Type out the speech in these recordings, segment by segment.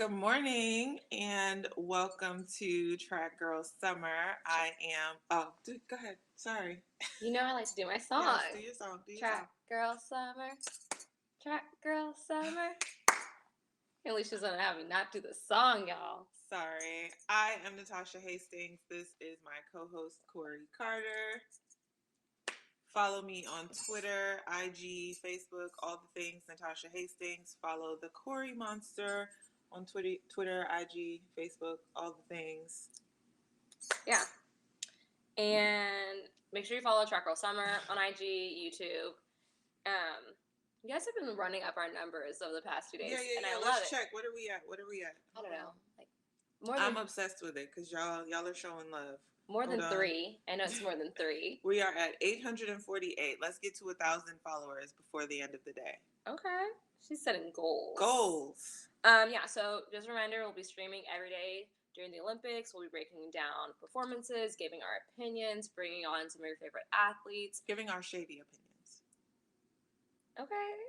Good morning and welcome to Track Girl Summer. I am. Go ahead. Sorry. You know I like to do my song. Yes, do your song. Track Girl Summer. Track Girl Summer. At least she's gonna have me not do the song, y'all. Sorry. I am Natasha Hastings. This is my co-host Kori Carter. Follow me on Twitter, IG, Facebook, all the things. Natasha Hastings. Follow the Kori Monster on Twitter, IG, Facebook, all the things. Yeah. And make sure you follow Track Girl Summer on IG, YouTube. You guys have been running up our numbers over the past few days. Yeah. I love Let's it. check. What are we at? I don't know. I'm obsessed with it because y'all are showing love. More than 3. I know it's more than 3. We are at 848. Let's get to 1,000 followers before the end of the day. Okay. She's setting goals. So just a reminder, we'll be streaming every day during the Olympics. We'll be breaking down performances, giving our opinions, bringing on some of your favorite athletes. Giving our shady opinions. Okay.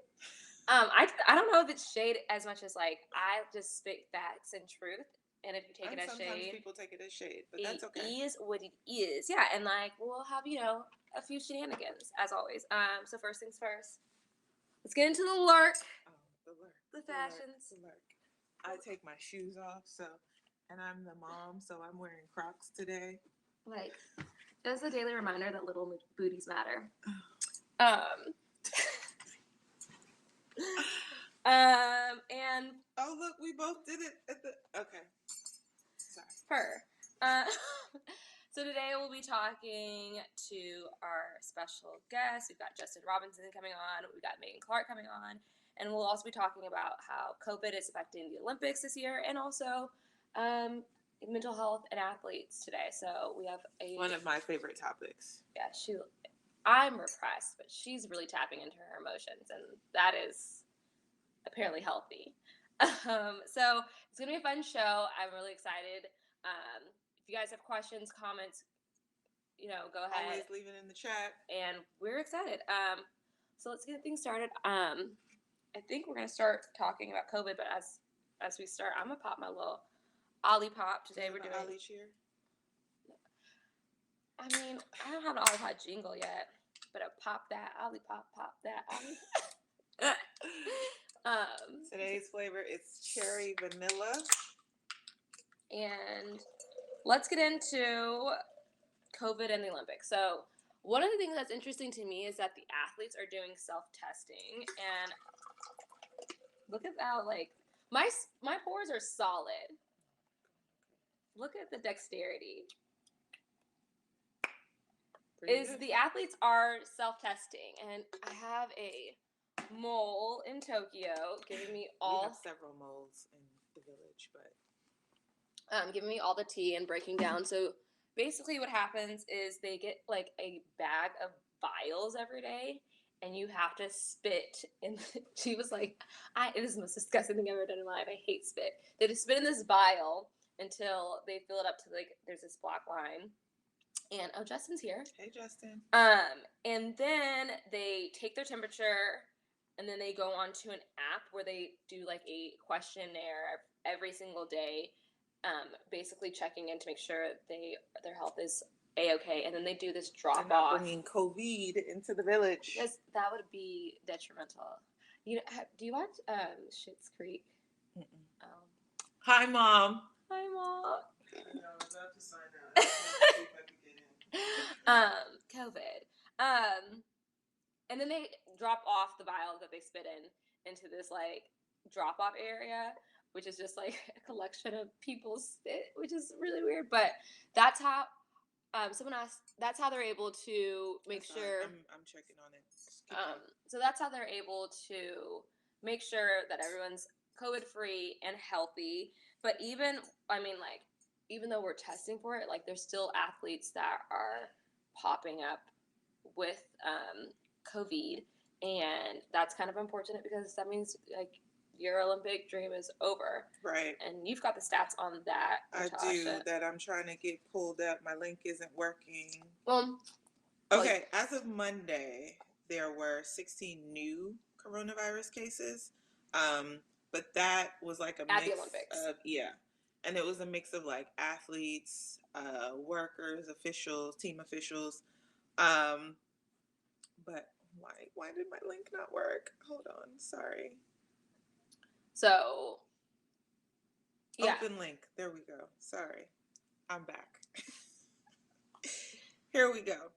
I don't know if it's shade as much as I just spit facts and truth. And if you take it as sometimes shade, people take it as shade, but that's okay. It is what it is. Yeah, and we'll have a few shenanigans as always. So first things first, let's get into the lurk. Oh, the lurk. The fashions. The lurk. I take my shoes off, and I'm the mom, so I'm wearing Crocs today. Just a daily reminder that little booties matter. And oh look, we both did it at the okay. Sorry. So today we'll be talking to our special guest. We've got Justin Robinson coming on. We've got Megan Clark coming on, and we'll also be talking about how COVID is affecting the Olympics this year, and also mental health and athletes today. So we have one of my favorite topics. Yeah, I'm repressed, but she's really tapping into her emotions, and that is apparently healthy. So it's gonna be a fun show. I'm really excited. If you guys have questions, comments, go ahead. Always leave it in the chat. And we're excited. So let's get things started. I think we're gonna start talking about COVID, but as we start, I'm gonna pop my little Ollie Pop today. We're doing Ollie cheer. I mean, I don't have an Ollie Pop jingle yet, but I pop that Ollie Pop, pop that Ollie. Today's flavor is cherry vanilla. And let's get into COVID and the Olympics. So one of the things that's interesting to me is that the athletes are doing self-testing, and look at how my pores are solid. Look at the dexterity. The athletes are self-testing, and I have a mole in Tokyo giving me all. We have several moles in the village, but giving me all the tea and breaking down. So basically, what happens is they get a bag of vials every day, and you have to spit. And she was like, "It is the most disgusting thing I've ever done in my life. I hate spit." They just spit in this vial until they fill it up to there's this black line. And Justin's here. Hey, Justin. And then they take their temperature, and then they go onto an app where they do a questionnaire every single day, basically checking in to make sure their health is A-okay. And then they do this drop off. Not bringing COVID into the village. Yes, that would be detrimental. Do you watch Schitt's Creek? Hi, Mom. Hi, Mom. I was about to sign out. See if I could get in. COVID. And then they drop off the vials that they spit into this drop off area, which is just a collection of people's spit, which is really weird. But that's how someone asked. That's how they're able to make sure. I'm checking on it. So that's how they're able to make sure that everyone's COVID free and healthy. But even though we're testing for it, there's still athletes that are popping up with COVID, and that's kind of unfortunate because that means your Olympic dream is over. Right. And you've got the stats on that, Natasha. I do, that I'm trying to get pulled up. My link isn't working. Okay, as of Monday, there were 16 new coronavirus cases, but that was like a At the mix Olympics. of, yeah. And it was a mix of like athletes, workers, officials, team officials. Um, but why did my link not work? Hold on, sorry. So, yeah. Open link. There we go. Sorry. I'm back. Here we go.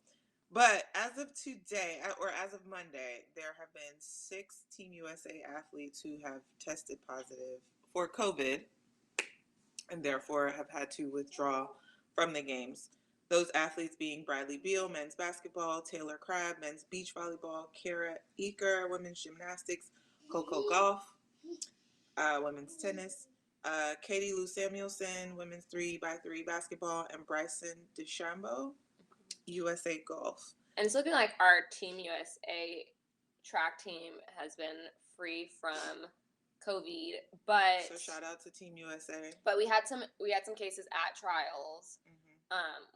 But as of today, or as of Monday, there have been 6 Team USA athletes who have tested positive for COVID and therefore have had to withdraw from the games. Those athletes being Bradley Beal, men's basketball, Taylor Crabb, men's beach volleyball, Kara Eaker, women's gymnastics, Coco golf, women's tennis, Katie Lou Samuelson, women's 3x3 basketball, and Bryson DeChambeau, USA golf. And it's looking like our Team USA track team has been free from COVID, but so shout out to Team USA. But we had some cases at trials,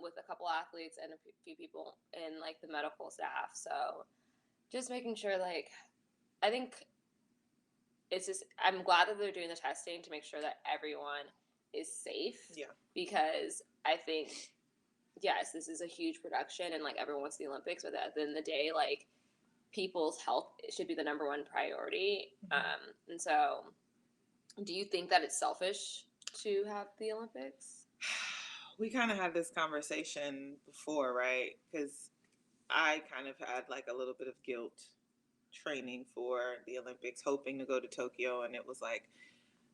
with a couple athletes and a few people in like the medical staff. So just making sure, like, I think it's just, I'm glad that they're doing the testing to make sure that everyone is safe. Yeah. Because I think, yes, this is a huge production and like everyone wants the Olympics, but at the end of the day, like, people's health should be the number one priority. And so, do you think that it's selfish to have the Olympics? We kind of had this conversation before, right? Because I kind of had like a little bit of guilt training for the Olympics, hoping to go to Tokyo. And it was like,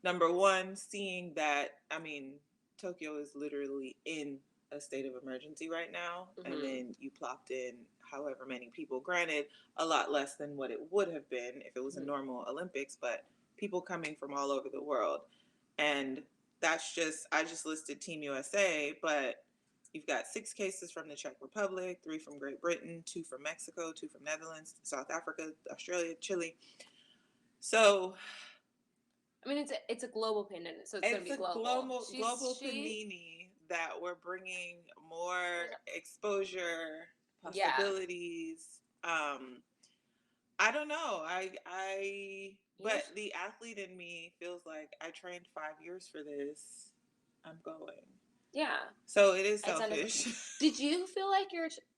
number one, seeing that, I mean, Tokyo is literally in a state of emergency right now. And then you plopped in however many people, granted, a lot less than what it would have been if it was a normal Olympics, but people coming from all over the world. And that's just, I just listed Team USA, but you've got 6 cases from the Czech Republic, 3 from Great Britain, 2 from Mexico, 2 from Netherlands, South Africa, Australia, Chile. So, I mean, it's a global pandemic, so it's going to be global. Global panini that we're bringing more exposure, possibilities. Yeah. I don't know. But the athlete in me feels like I trained 5 years for this. I'm going. Yeah. So it is selfish. Did you feel like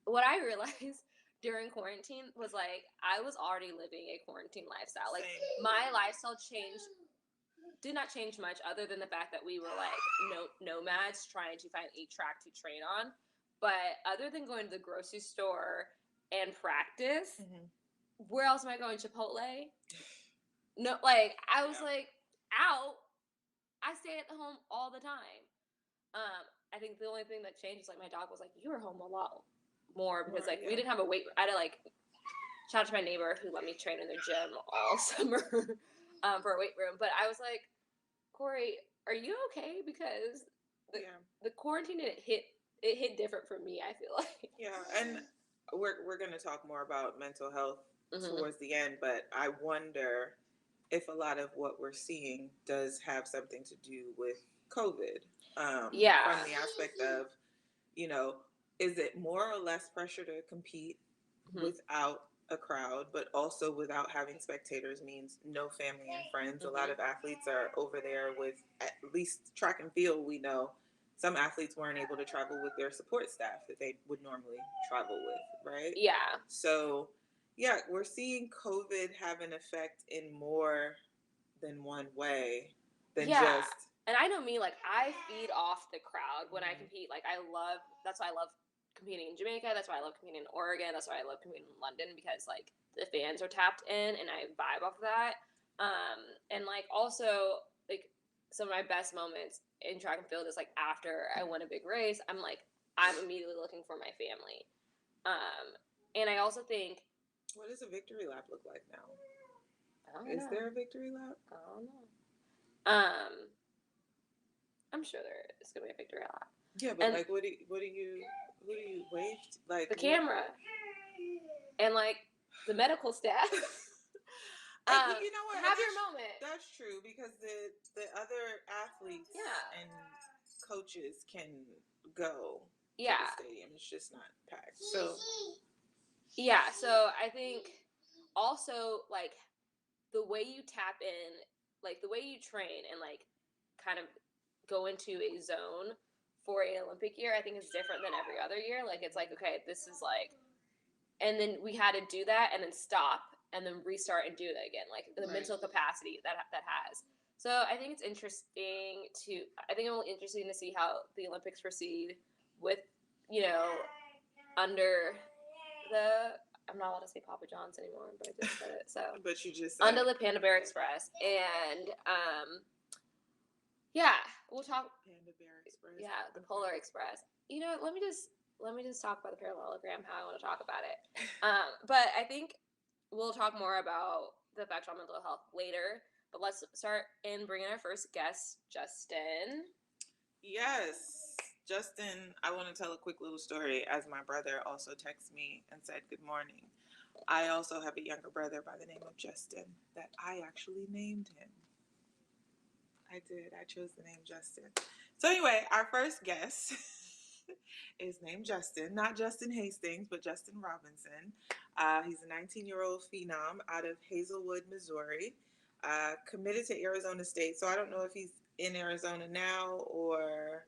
what I realized during quarantine was like, I was already living a quarantine lifestyle. Like, my lifestyle did not change much other than the fact that we were like nomads trying to find a track to train on. But other than going to the grocery store and practice, where else am I going? Chipotle? No, like, I was like out. I stay at home all the time. I think the only thing that changed is like my dog was like, you were home a lot more because like we didn't have a weight. I had to like shout out to my neighbor who let me train in their gym all summer for a weight room. But I was like, Kori, are you okay? Because the quarantine it hit different for me, I feel like. Yeah, and we're gonna talk more about mental health towards the end, but I wonder if a lot of what we're seeing does have something to do with COVID. From the aspect of, you know, is it more or less pressure to compete without a crowd, but also without having spectators means no family and friends. A lot of athletes are over there with, at least track and field, we know some athletes weren't able to travel with their support staff that they would normally travel with, right? Yeah. So, yeah, we're seeing COVID have an effect in more than one way than just... And I know me, like, I feed off the crowd when I compete. Like, that's why I love competing in Jamaica. That's why I love competing in Oregon. That's why I love competing in London, because, like, the fans are tapped in and I vibe off of that. And, like, also, like, some of my best moments in track and field is, like, after I win a big race, I'm immediately looking for my family. And I also think... What does a victory lap look like now? I don't know. Is there a victory lap? I don't know. I'm sure there is going to be a victory lap. Yeah, but like, who do you wave to? Like the camera and like the medical staff. You know what? Have your moment. That's true, because the other athletes and coaches can go to the stadium. It's just not packed. So yeah, so I think also like the way you tap in like the way you train and like kind of go into a zone for an Olympic year, I think is different than every other year. Like it's like, okay, this is like, and then we had to do that and then stop and then restart and do that again. Like the mental capacity that has. So I think it's interesting to. I think it's interesting to see how the Olympics proceed with, you know, under the. I'm not allowed to say Papa John's anymore, but I just said it. So, but you just said under the Panda Bear Express, and yeah, we'll talk. Panda Bear Express. Yeah, the Polar Express. You know, let me just talk about the parallelogram. How I want to talk about it. But I think we'll talk more about the effects on mental health later. But let's start in bringing our first guest, Justin. Yes, Justin. I want to tell a quick little story. As my brother also texted me and said good morning. I also have a younger brother by the name of Justin that I actually named him. I did. I chose the name Justin. So anyway, our first guest is named Justin, not Justin Hastings, but Justin Robinson. He's a 19-year-old phenom out of Hazelwood, Missouri, committed to Arizona State. So I don't know if he's in Arizona now or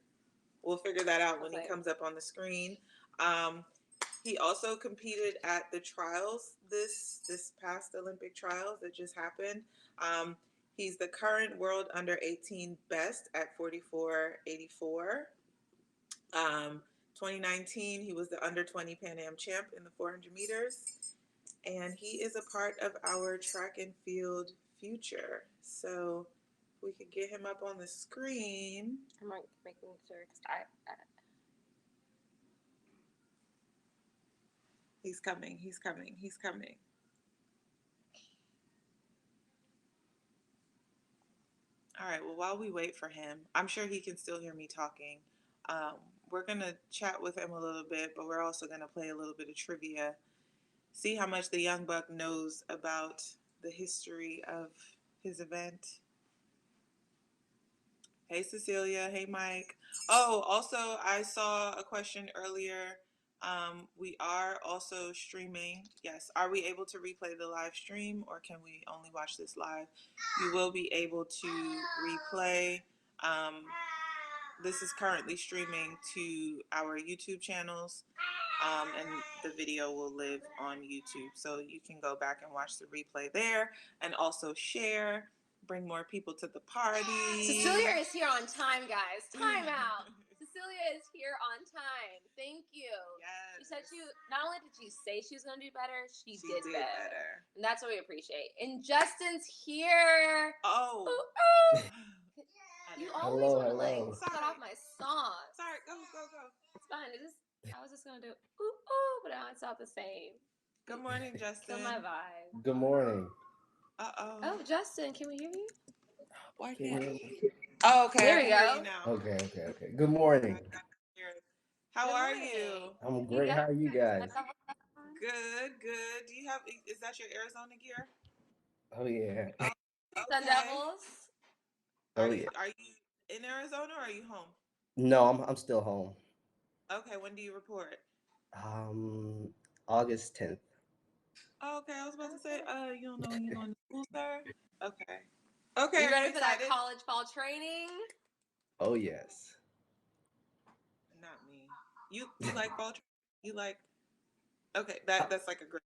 we'll figure that out when he comes up on the screen. He also competed at the trials this past Olympic trials that just happened. He's the current world under 18 best at 44.84. 2019, he was the under 20 Pan Am champ in the 400 meters. And he is a part of our track and field future. So if we could get him up on the screen. I'm like making sure because He's coming. He's coming. He's coming. All right. Well, while we wait for him, I'm sure he can still hear me talking. Um, we're going to chat with him a little bit, but we're also going to play a little bit of trivia, see how much the young buck knows about the history of his event. Hey, Cecilia. Hey, Mike. Oh, also, I saw a question earlier. We are also streaming. Yes. Are we able to replay the live stream or can we only watch this live? You will be able to replay. This is currently streaming to our YouTube channels, and the video will live on YouTube. So you can go back and watch the replay there and also share. Bring more people to the party. Cecilia is here on time, guys. Time out. Cecilia is here on time. Thank you. Yes. She said not only did she say she was going to do better, she did better. And that's what we appreciate. And Justin's here. Oh. Ooh, ooh. You always Hello, want to like hello. cut off my song. Sorry, go. It's fine. I was just going to do ooh, ooh, but now it's not the same. Good morning, Justin. Kill my vibe. Good morning. Uh-oh. Oh, Justin, can we hear you? Why Can you can't hear me? Oh, okay. There I we can hear go. you now. Okay. Good morning. How Good are morning. you? I'm great. How are you guys? Good. Do you have, is that your Arizona gear? Oh yeah. Okay. Sun Devils. Oh yeah. Are you in Arizona or are you home? No, I'm still home. Okay, when do you report? August 10th. Oh, okay, I was about to say, you don't know when you're going to school, sir? Okay. Okay, You are ready you for that excited? college fall training? Oh yes. Not me. You like fall training? You like, okay, that's like a great,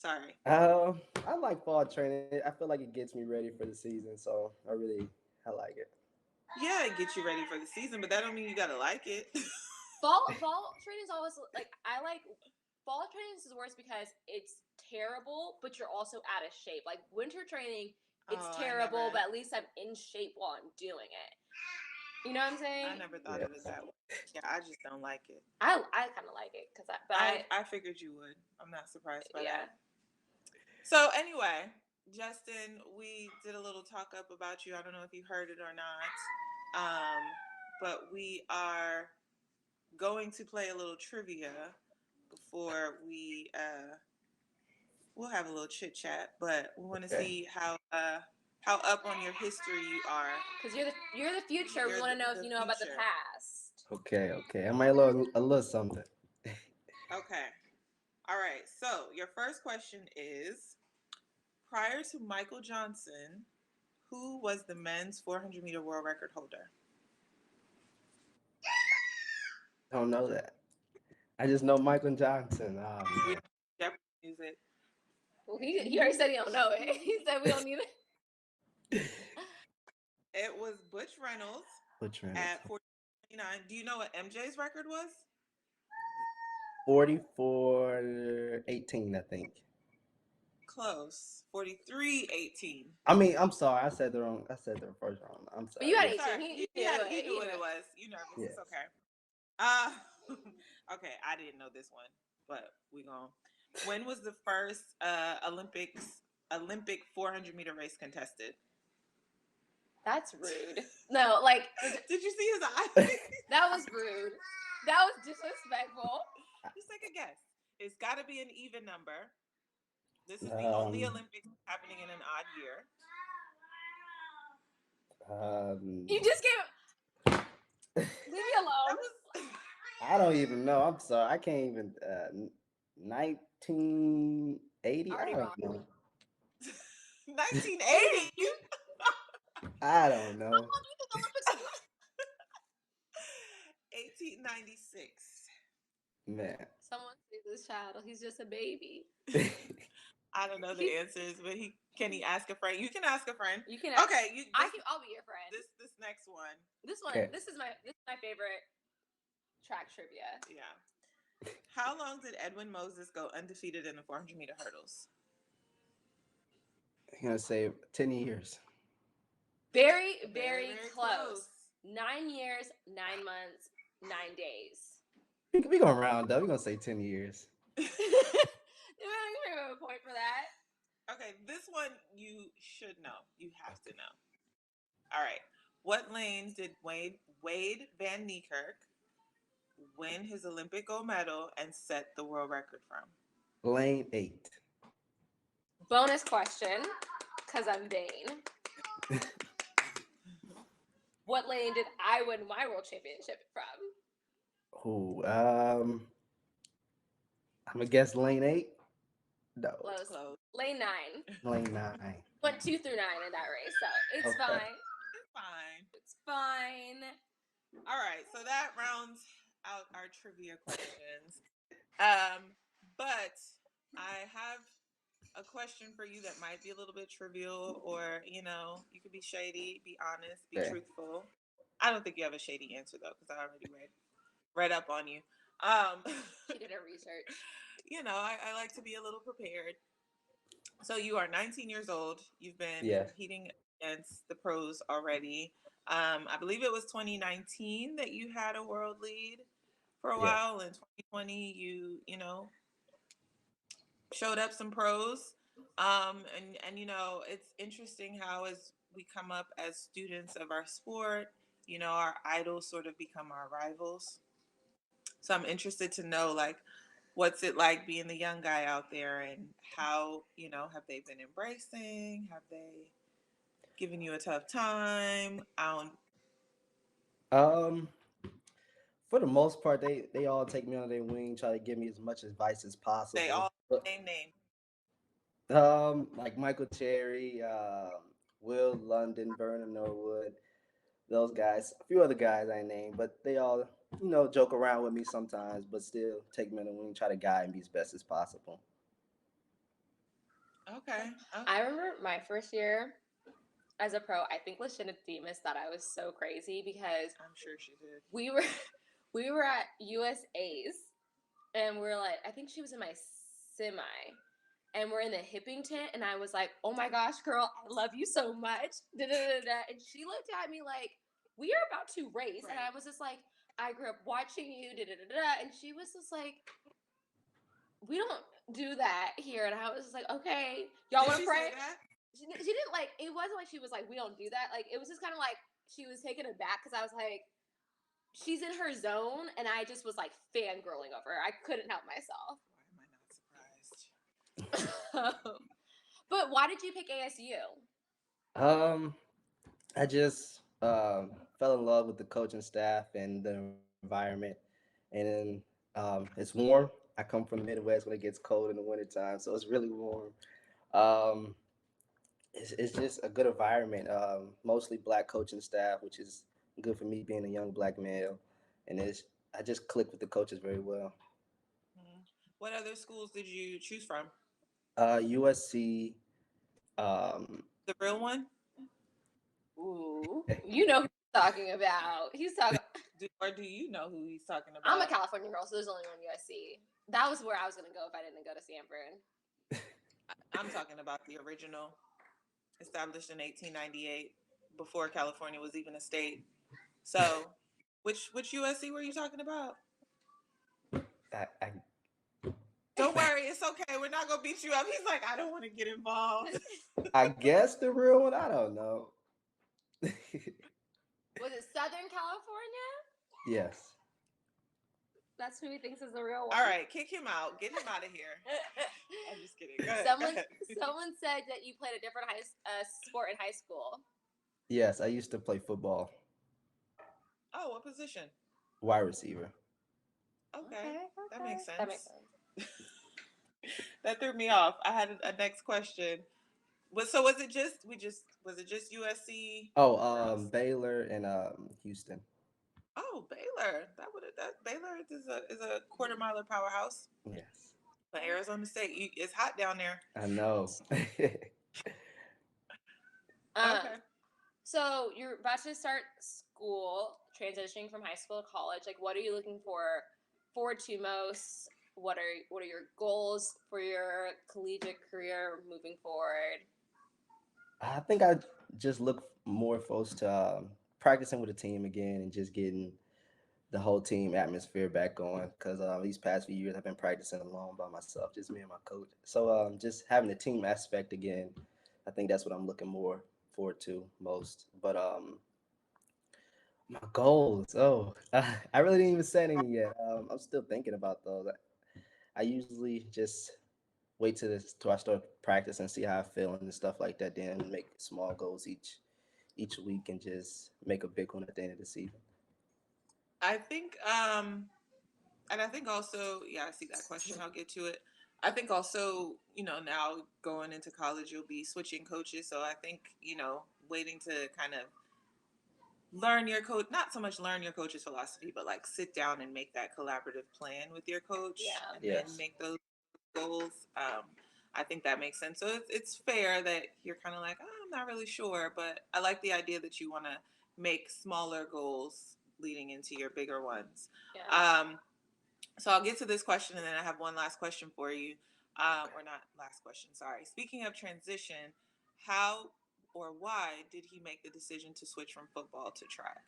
sorry. I like fall training. I feel like it gets me ready for the season, so I like it. Yeah, it gets you ready for the season, but that don't mean you gotta like it. Fall training is always like fall training is worse because it's terrible, but you're also out of shape. Like winter training, it's terrible, but at least I'm in shape while I'm doing it. You know what I'm saying? I never thought of it that way. Yeah, I just don't like it. I kind of like it because I figured you would. I'm not surprised by that. So anyway, Justin, we did a little talk up about you. I don't know if you heard it or not, but we are going to play a little trivia before we'll have a little chit chat. But we want to see how up on your history you are. Because you're the future. We want to know if you know about the past. Okay. I might learn a little something. Okay. All right. So your first question is: prior to Michael Johnson, Who was the men's 400-meter world record holder? Don't know that. I just know Michael Johnson. Oh We man. Jeopardy music. Well, he already said he don't know it. He said we don't need it. It was Butch Reynolds Butch Reynolds. at 49. Do you know what MJ's record was? 44-18, I think. Close. 43-18. I mean, I'm sorry. I said the first wrong. I'm But you sorry. had Yeah. It's all 18. right. He knew it. You knew He what knew it it. was. You nervous. It's Yes. okay. Uh, okay, I didn't know this one, but we going. When was the first Olympic 400-meter race contested? That's rude. No, like Did you see his eye? that was rude. That was disrespectful. Just take a guess. It's got to be an even number. This is the only Um, Olympics happening in an odd year. You just gave. Leave me That alone. was I don't even know. I'm sorry. I can't even. 1980. I Already don't wrong. know. 1980. I don't How know. long do you think the Olympics have been? 1896. Man. Someone save this child. He's just a baby. I don't know the He's- answers, but he ask a friend? You can ask a friend. You can. Okay, you. I'll be your friend. This next one. This one. Okay. This is my favorite track trivia. Yeah. How long did Edwin Moses go undefeated in the 400-meter hurdles? I'm gonna say 10 years. Very, Very, very, very close. 9 years, 9 months, 9 days. We gonna round up. We gonna say 10 years. Do we have a point for that? Okay, this one you should know. You have to know. All right. What lanes did Wade Van Niekerk win his Olympic gold medal and set the world record from? Lane 8. Bonus question, because I'm vain. What lane did I win my world championship from? Who? I'm gonna guess lane 8. No. Close. Close. Lane 9. Lane 9. Went 2 through 9 in that race, so it's Okay. fine. It's fine. It's fine. All right, so that rounds out our trivia questions. But I have a question for you that might be a little bit trivial, or you could be shady, be honest, be Okay. truthful. I don't think you have a shady answer though, because I already read up on you. She did her research. I like to be a little prepared. So you are 19 years old. You've been Yes. competing against the pros already. I believe it was 2019 that you had a world lead for a Yes. while. In 2020, you showed up some pros. And it's interesting how as we come up as students of our sport, our idols sort of become our rivals. So I'm interested to know, like, what's it like being the young guy out there, and how, have they been embracing? Have they given you a tough time? Um, for the most part, they all take me under their wing, try to give me as much advice as They possible. all But same name. like Michael Cherry, Will London, Vernon Norwood, those guys, a few other guys I named, but they all, joke around with me sometimes, but still take me under the wing, try to guide me as best as possible. Okay. I remember my first year as a pro. I think Lashana Demas thought I was so crazy because I'm sure she did. we were at USA's and we're like, I think she was in my semi, and we're in the hipping tent, and I was like, oh my gosh, girl, I love you so much. Da-da-da-da. And she looked at me like, we are about to race. Right. And I was just like, I grew up watching you, da-da-da-da. And she was just like, we don't do that here. And I was just like, okay, y'all want to Did she pray? say that? She didn't like, it wasn't like she was like, we don't do that. Like, it was just kind of like, she was taken aback because I was like, she's in her zone. And I just was like fangirling over her. I couldn't help myself. Why am I not surprised? But why did you pick ASU? I just fell in love with the coaching staff and the environment, and then it's warm. I come from the Midwest when it gets cold in the wintertime, so it's really warm. Um, it's just a good environment. Mostly black coaching staff, which is good for me being a young black male, and it's I just click with the coaches very well. Mhm. What other schools did you choose from? USC. Um, The real one? Ooh, you know who he's talking about. He's talking. Or do you know who he's talking I'm a about? California girl, so there's only one USC. That was where I was gonna go if I didn't go to Stanford. I'm talking about the original, established in 1898, before California was even a state. So, which USC were you talking about? I Don't worry, it's okay. We're not gonna beat you up. He's like, I don't want to get involved. I guess the real one. I don't know. Was it Southern California? Yes. That's who he thinks is the real one. All right, kick him out. Get him out of here. I'm just kidding. Go ahead. someone, someone said that you played a different sport in high school. Yes, I used to play football, Oh, what position? wide receiver. Okay, that makes sense. That makes sense. That threw me off. I had a next question. So was it just USC? Oh, Where else? Baylor and Houston. Oh, Baylor. That Baylor is a quarter miler powerhouse. Yes, But Arizona State, it's hot down there. I know. Um, Okay. so you're about to start school, transitioning from high school to college. Like, what are you looking forward to most? What are your goals for your collegiate career moving forward? I think I just look more forward to practicing with the team again and just getting the whole team atmosphere back going. Because these past few years, I've been practicing alone by myself, just me and my coach. So just having the team aspect again, I think that's what I'm looking more forward to most. But my goals, oh, I really didn't even set any yet. I'm still thinking about those. I usually just wait till I start practice and see how I feel and stuff like that. Then make small goals each week and just make a big one at the end of the season. I think and I think also, yeah, I see that question. I'll get to it. I think also, now going into college, you'll be switching coaches. So I think, waiting to kind of learn your coach, not so much learn your coach's philosophy, but like sit down and make that collaborative plan with your coach Yeah. and then Yes. make those goals. I think that makes sense. So it's fair that you're kind of like, oh, I'm not really sure, but I like the idea that you want to make smaller goals leading into your bigger ones. Yeah. So I'll get to this question and then I have one last question for you. Okay. Or not last question, sorry. Speaking of transition, how or why did he make the decision to switch from football to track?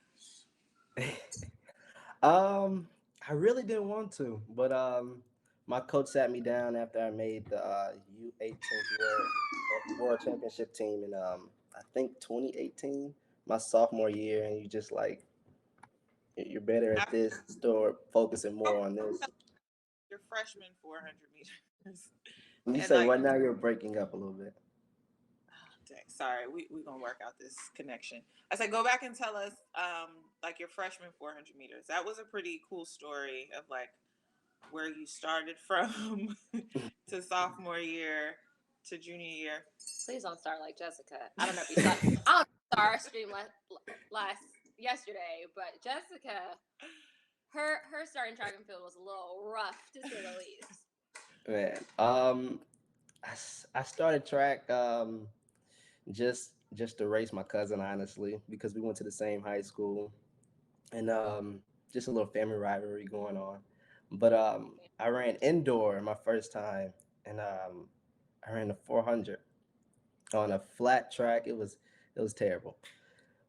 um, I really didn't want to, but my coach sat me down after I made the U18 World Championship team in I think 2018, my sophomore year, and you just like you're better at After this, start focusing more on this. your freshman 400 meters. And you And say like, right now you're breaking up a little bit. dang, sorry, we're going to work out this connection. I said, go back and tell us, like, your freshman 400 meters. That was a pretty cool story of, like, where you started from to sophomore year to junior year. Please don't start like Jessica. I don't know if you saw. I don't know if you saw our stream last yesterday, but Jessica, her starting track and field was a little rough to say the least. Man, I started track just to race my cousin, honestly, because we went to the same high school, and just a little family rivalry going on. But I ran indoor my first time, and I ran the 400 on a flat track. It was terrible,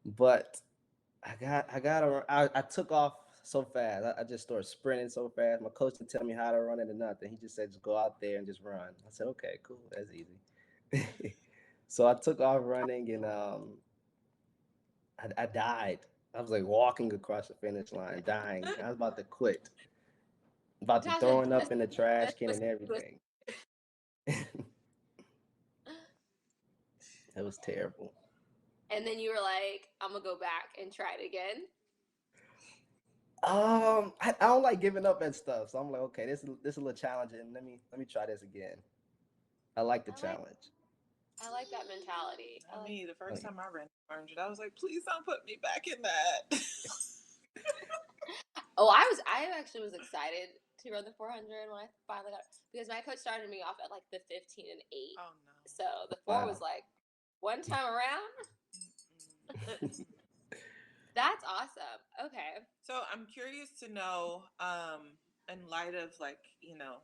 but I took off so fast. I just started sprinting so fast. My coach didn't tell me how to run it or nothing. He just said just go out there and just run. I said okay, cool, that's easy. So I took off running and I died. I was like walking across the finish line, dying. I was about to quit, about to Tasha, throwing up in the trash can was, and everything. It was terrible. and then you were like, "I'm gonna go back and try it again." I don't like giving up and stuff, so I'm like, okay, this is a little challenging. Let me try this again. I like the I like challenge. I like that mentality. I Not like. me. The Oh, first yeah. time I ran 400, I was like, please don't put me back in that. Oh, I actually was excited to run the 400 when I finally got, because my coach started me off at like the 15 and 8. Oh no. So the 4 was Wow. like one time around. Mm-mm. That's awesome. Okay. So I'm curious to know, in light of like, oh,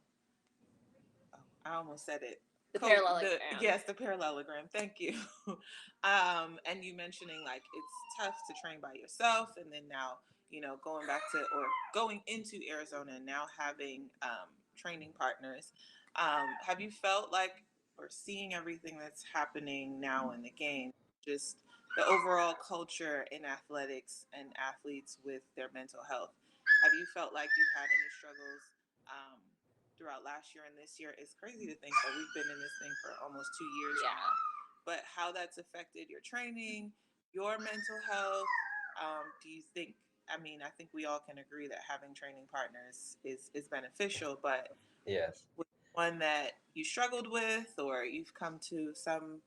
I almost said it. The parallelogram. Yes, the parallelogram. Thank you. And you mentioning like it's tough to train by yourself, and then now going back to or going into Arizona and now having training partners. Have you felt like or seeing everything that's happening now in the game, just the overall culture in athletics and athletes with their mental health? Have you felt like you've had any struggles? Um, Throughout last year and this year. It's crazy to think that we've been in this thing for almost 2 years now. Yeah. But how that's affected your training, your mental health. Do you think? I mean, I think we all can agree that having training partners is beneficial. But Yes. with one that you struggled with, or you've come to some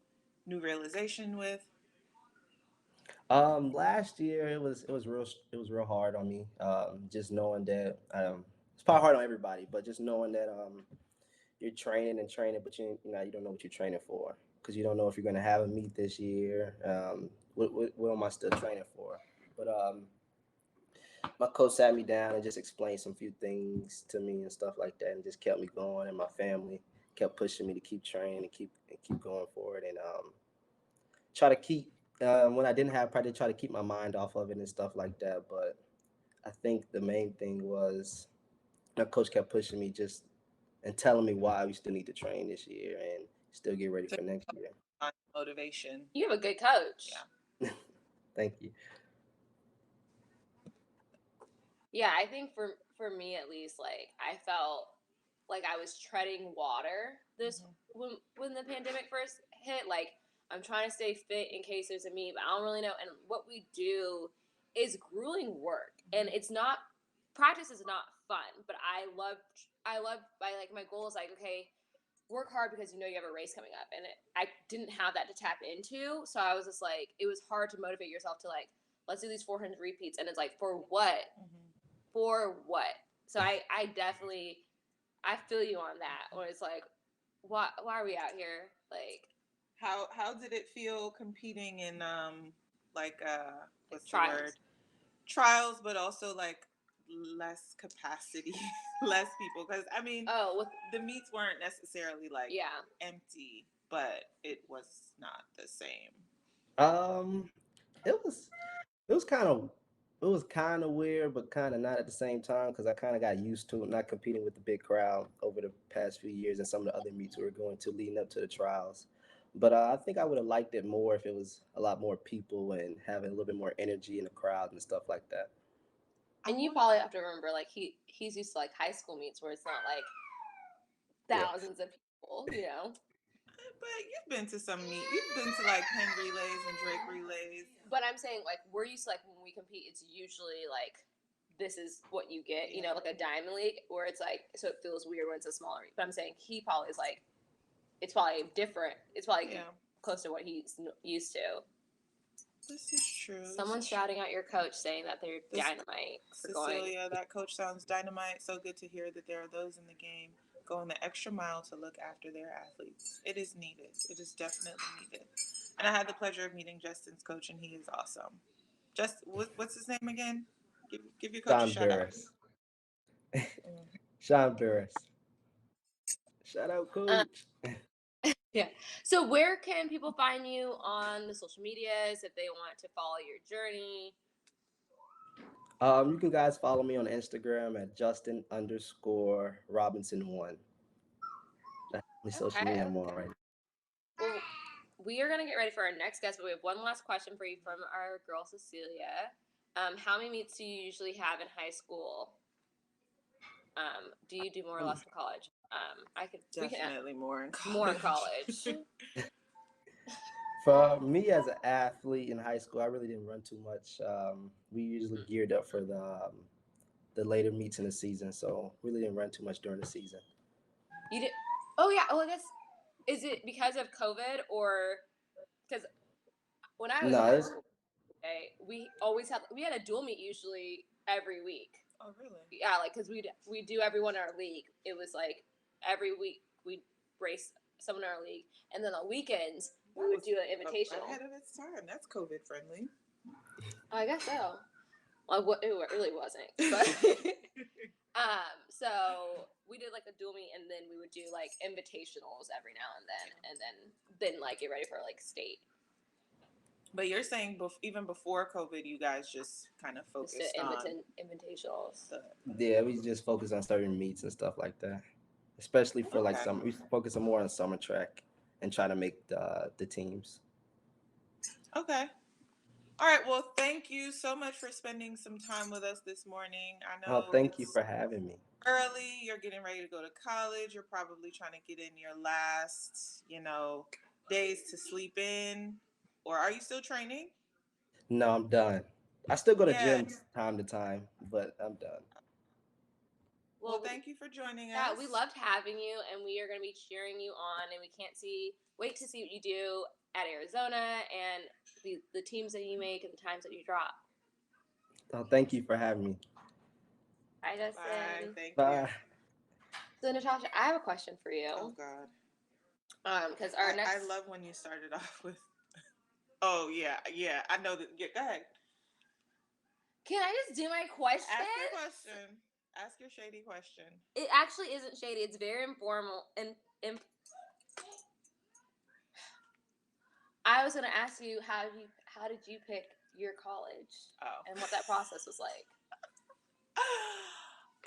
new realization with. Last year it was real hard on me. Just knowing that it's probably hard on everybody, but just knowing that you're training and training, but you don't know what you're training for because you don't know if you're going to have a meet this year. What am I still training for? But my coach sat me down and just explained some few things to me and stuff like that, and just kept me going. And my family kept pushing me to keep training and keep going forward, and try to keep when I didn't have practice, try to keep my mind off of it and stuff like that. But I think the main thing was my coach kept pushing me just and telling me why we still need to train this year and still get ready So for next year. motivation. You have a good coach. Yeah. Thank you. Yeah, I think for me at least, like I felt like I was treading water this Mm-hmm. when the pandemic first hit. Like I'm trying to stay fit in case there's a meet, but I don't really know. And what we do is grueling work, and it's not practice is not fun. But I love my goal is like, okay, work hard because you know you have a race coming up, and I didn't have that to tap into, so I was just like, it was hard to motivate yourself to like, let's do these 400 repeats, and it's like, for what? Mm-hmm. For what? So I definitely, I feel you on that. Where it's like, why are we out here? Like How did it feel competing in like what's the word, trials. trials, but also like less capacity, less people? Because I mean, Oh, with the meets weren't necessarily like yeah. empty, but it was not the same. Um, it was it was kind of it was kind of weird, but kind of not at the same time because I kind of got used to not competing with the big crowd over the past few years and some of the other meets we were going to leading up to the trials. But I think I would have liked it more if it was a lot more people and having a little bit more energy in the crowd and stuff like that. I And you want, probably have to remember, like he's used to like high school meets where it's not like Yeah. thousands of people, you know. but you've been to some meet. You've been to like Penn relays and Drake relays. But I'm saying like we're used to like when we compete, it's usually like this is what you get, you know, like a diamond league where it's like so it feels weird when it's a smaller. But I'm saying he probably is like it's probably different. It's probably Yeah, close to what he's used to. this is true. This Someone's is true. shouting at your coach saying that they're This dynamite for going. Cecilia, that coach sounds dynamite. So good to hear that there are those in the game going the extra mile to look after their athletes. It is needed. It is definitely needed. And I had the pleasure of meeting Justin's coach, and he is awesome. Just what's his name again? Give your coach a Sean shout out. Burris. Mm. Sean Burris. Shout out, Uh, coach. yeah. So where can people find you on the social medias if they want to follow your journey? You can guys follow me on Instagram at Justin_Robinson1. That's the only social Okay. media I'm Okay. on right Well, we are gonna get ready for our next guest, but we have one last question for you from our girl Cecilia. How many meets do you usually have in high school? Do you do more or now. less in college? I could we can Definitely more in more in college. college. For me as an athlete in high school, I really didn't run too much. We usually geared up for the later meets in the season, so really didn't run too much during the season. You did. Oh yeah. Oh, I guess. Is it because of COVID or because when I was in No, high it's school, okay, we had a dual meet usually every week. Oh, really? Yeah, like because we do everyone in our league. It was like every week we'd race someone in our league, and then on weekends we would do an invitational. Ahead of its time. That's COVID friendly. I guess so. Well, it really wasn't, but so we did like a dual meet, and then we would do like invitationals every now and then like get ready for like state. But you're saying even before COVID, you guys just kind of Just focused on invitationals. yeah, we just focus on certain meets and stuff like that. Especially for like Okay. summer, we focus on more on summer track and try to make the teams. Okay. All right. Well, thank you so much for spending some time with us this morning. I Oh, know thank you it's for having me. early. You're getting ready to go to college. You're probably trying to get in your last, days to sleep in. Or are you still training? No, I'm done. I still go to Yeah. gym time to time, but I'm done. Well, thank you for joining us. Yeah, we loved having you, and we are going to be cheering you on, and we wait to see what you do at Arizona and the teams that you make and the times that you drop. Oh, thank you for having me. Bye, Justin. Bye. Thank Bye. you. So, Natasha, I have a question for you. Oh, God. Because I love when you started off with, oh, yeah, I know that. Yeah, go ahead. Can I just do my question? Ask your question. Ask your shady question. It actually isn't shady. It's very informal. And I was going to ask you how did you pick your college and what that process was like?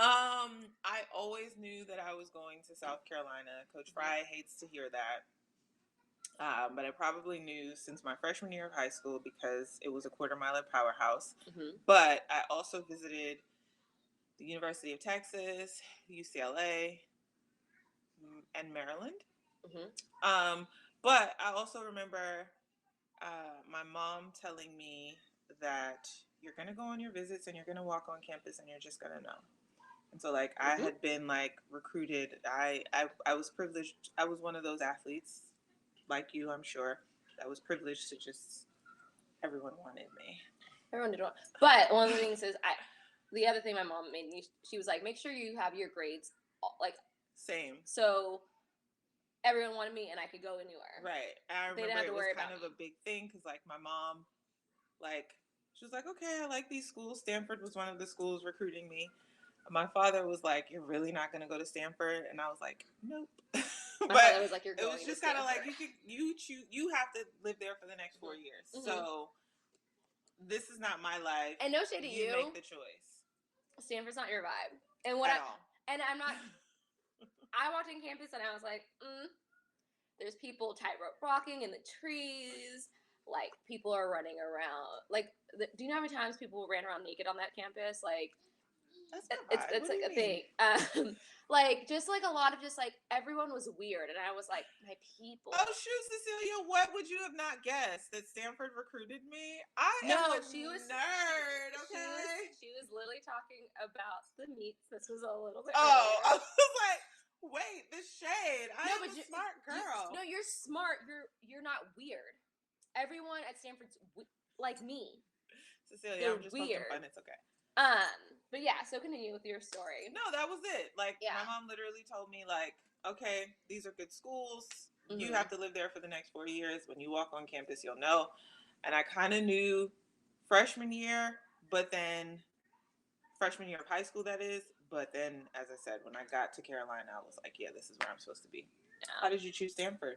I always knew that I was going to South Carolina. Coach Fry hates to hear that. But I probably knew since my freshman year of high school because it was a quarter-miler powerhouse. Mm-hmm. But I also visited the University of Texas, UCLA, and Maryland. Mm-hmm. But I also remember my mom telling me that you're going to go on your visits and you're going to walk on campus and you're just going to know. And so, like, I had been, like, recruited. I was privileged. I was one of those athletes, like you, I'm sure, that was privileged to just, everyone wanted me. Everyone did. But one of the things is, the other thing my mom made me, she was like, make sure you have your grades, like, same. So everyone wanted me and I could go anywhere. Right. I remember it was kind of a big thing because, like, my mom, like, she was like, okay, I like these schools. Stanford was one of the schools recruiting me. My father was like, you're really not going to go to Stanford? And I was like, nope. My father was like, you're going to Stanford. It was just kind of like, you have to live there for the next 4 years. Mm-hmm. So this is not my life. And no shade to you. You make the choice. Stanford's not your vibe. And I'm not, I walked in campus and I was like, there's people tightrope rocking in the trees. Like, people are running around. Like, do you know how many times people ran around naked on that campus? Like, it's like a thing. Like, just like a lot of just like everyone was weird, and I was like, my people. Oh shoot, Cecilia, what would you have not guessed that Stanford recruited me? She was nerd. Okay, she was literally talking about the meets. This was a little bit. Oh, I was like, wait, the shade. I'm a smart girl. You're smart. You're not weird. Everyone at Stanford's like me. Cecilia, I'm just poking fun. It's okay. But yeah, so continue with your story. No, that was it. Like, my mom literally told me, like, okay, these are good schools. Mm-hmm. You have to live there for the next 4 years. When you walk on campus, you'll know. And I kind of knew freshman year, but then freshman year of high school, that is. But then, as I said, when I got to Carolina, I was like, yeah, this is where I'm supposed to be. Yeah. How did you choose Stanford?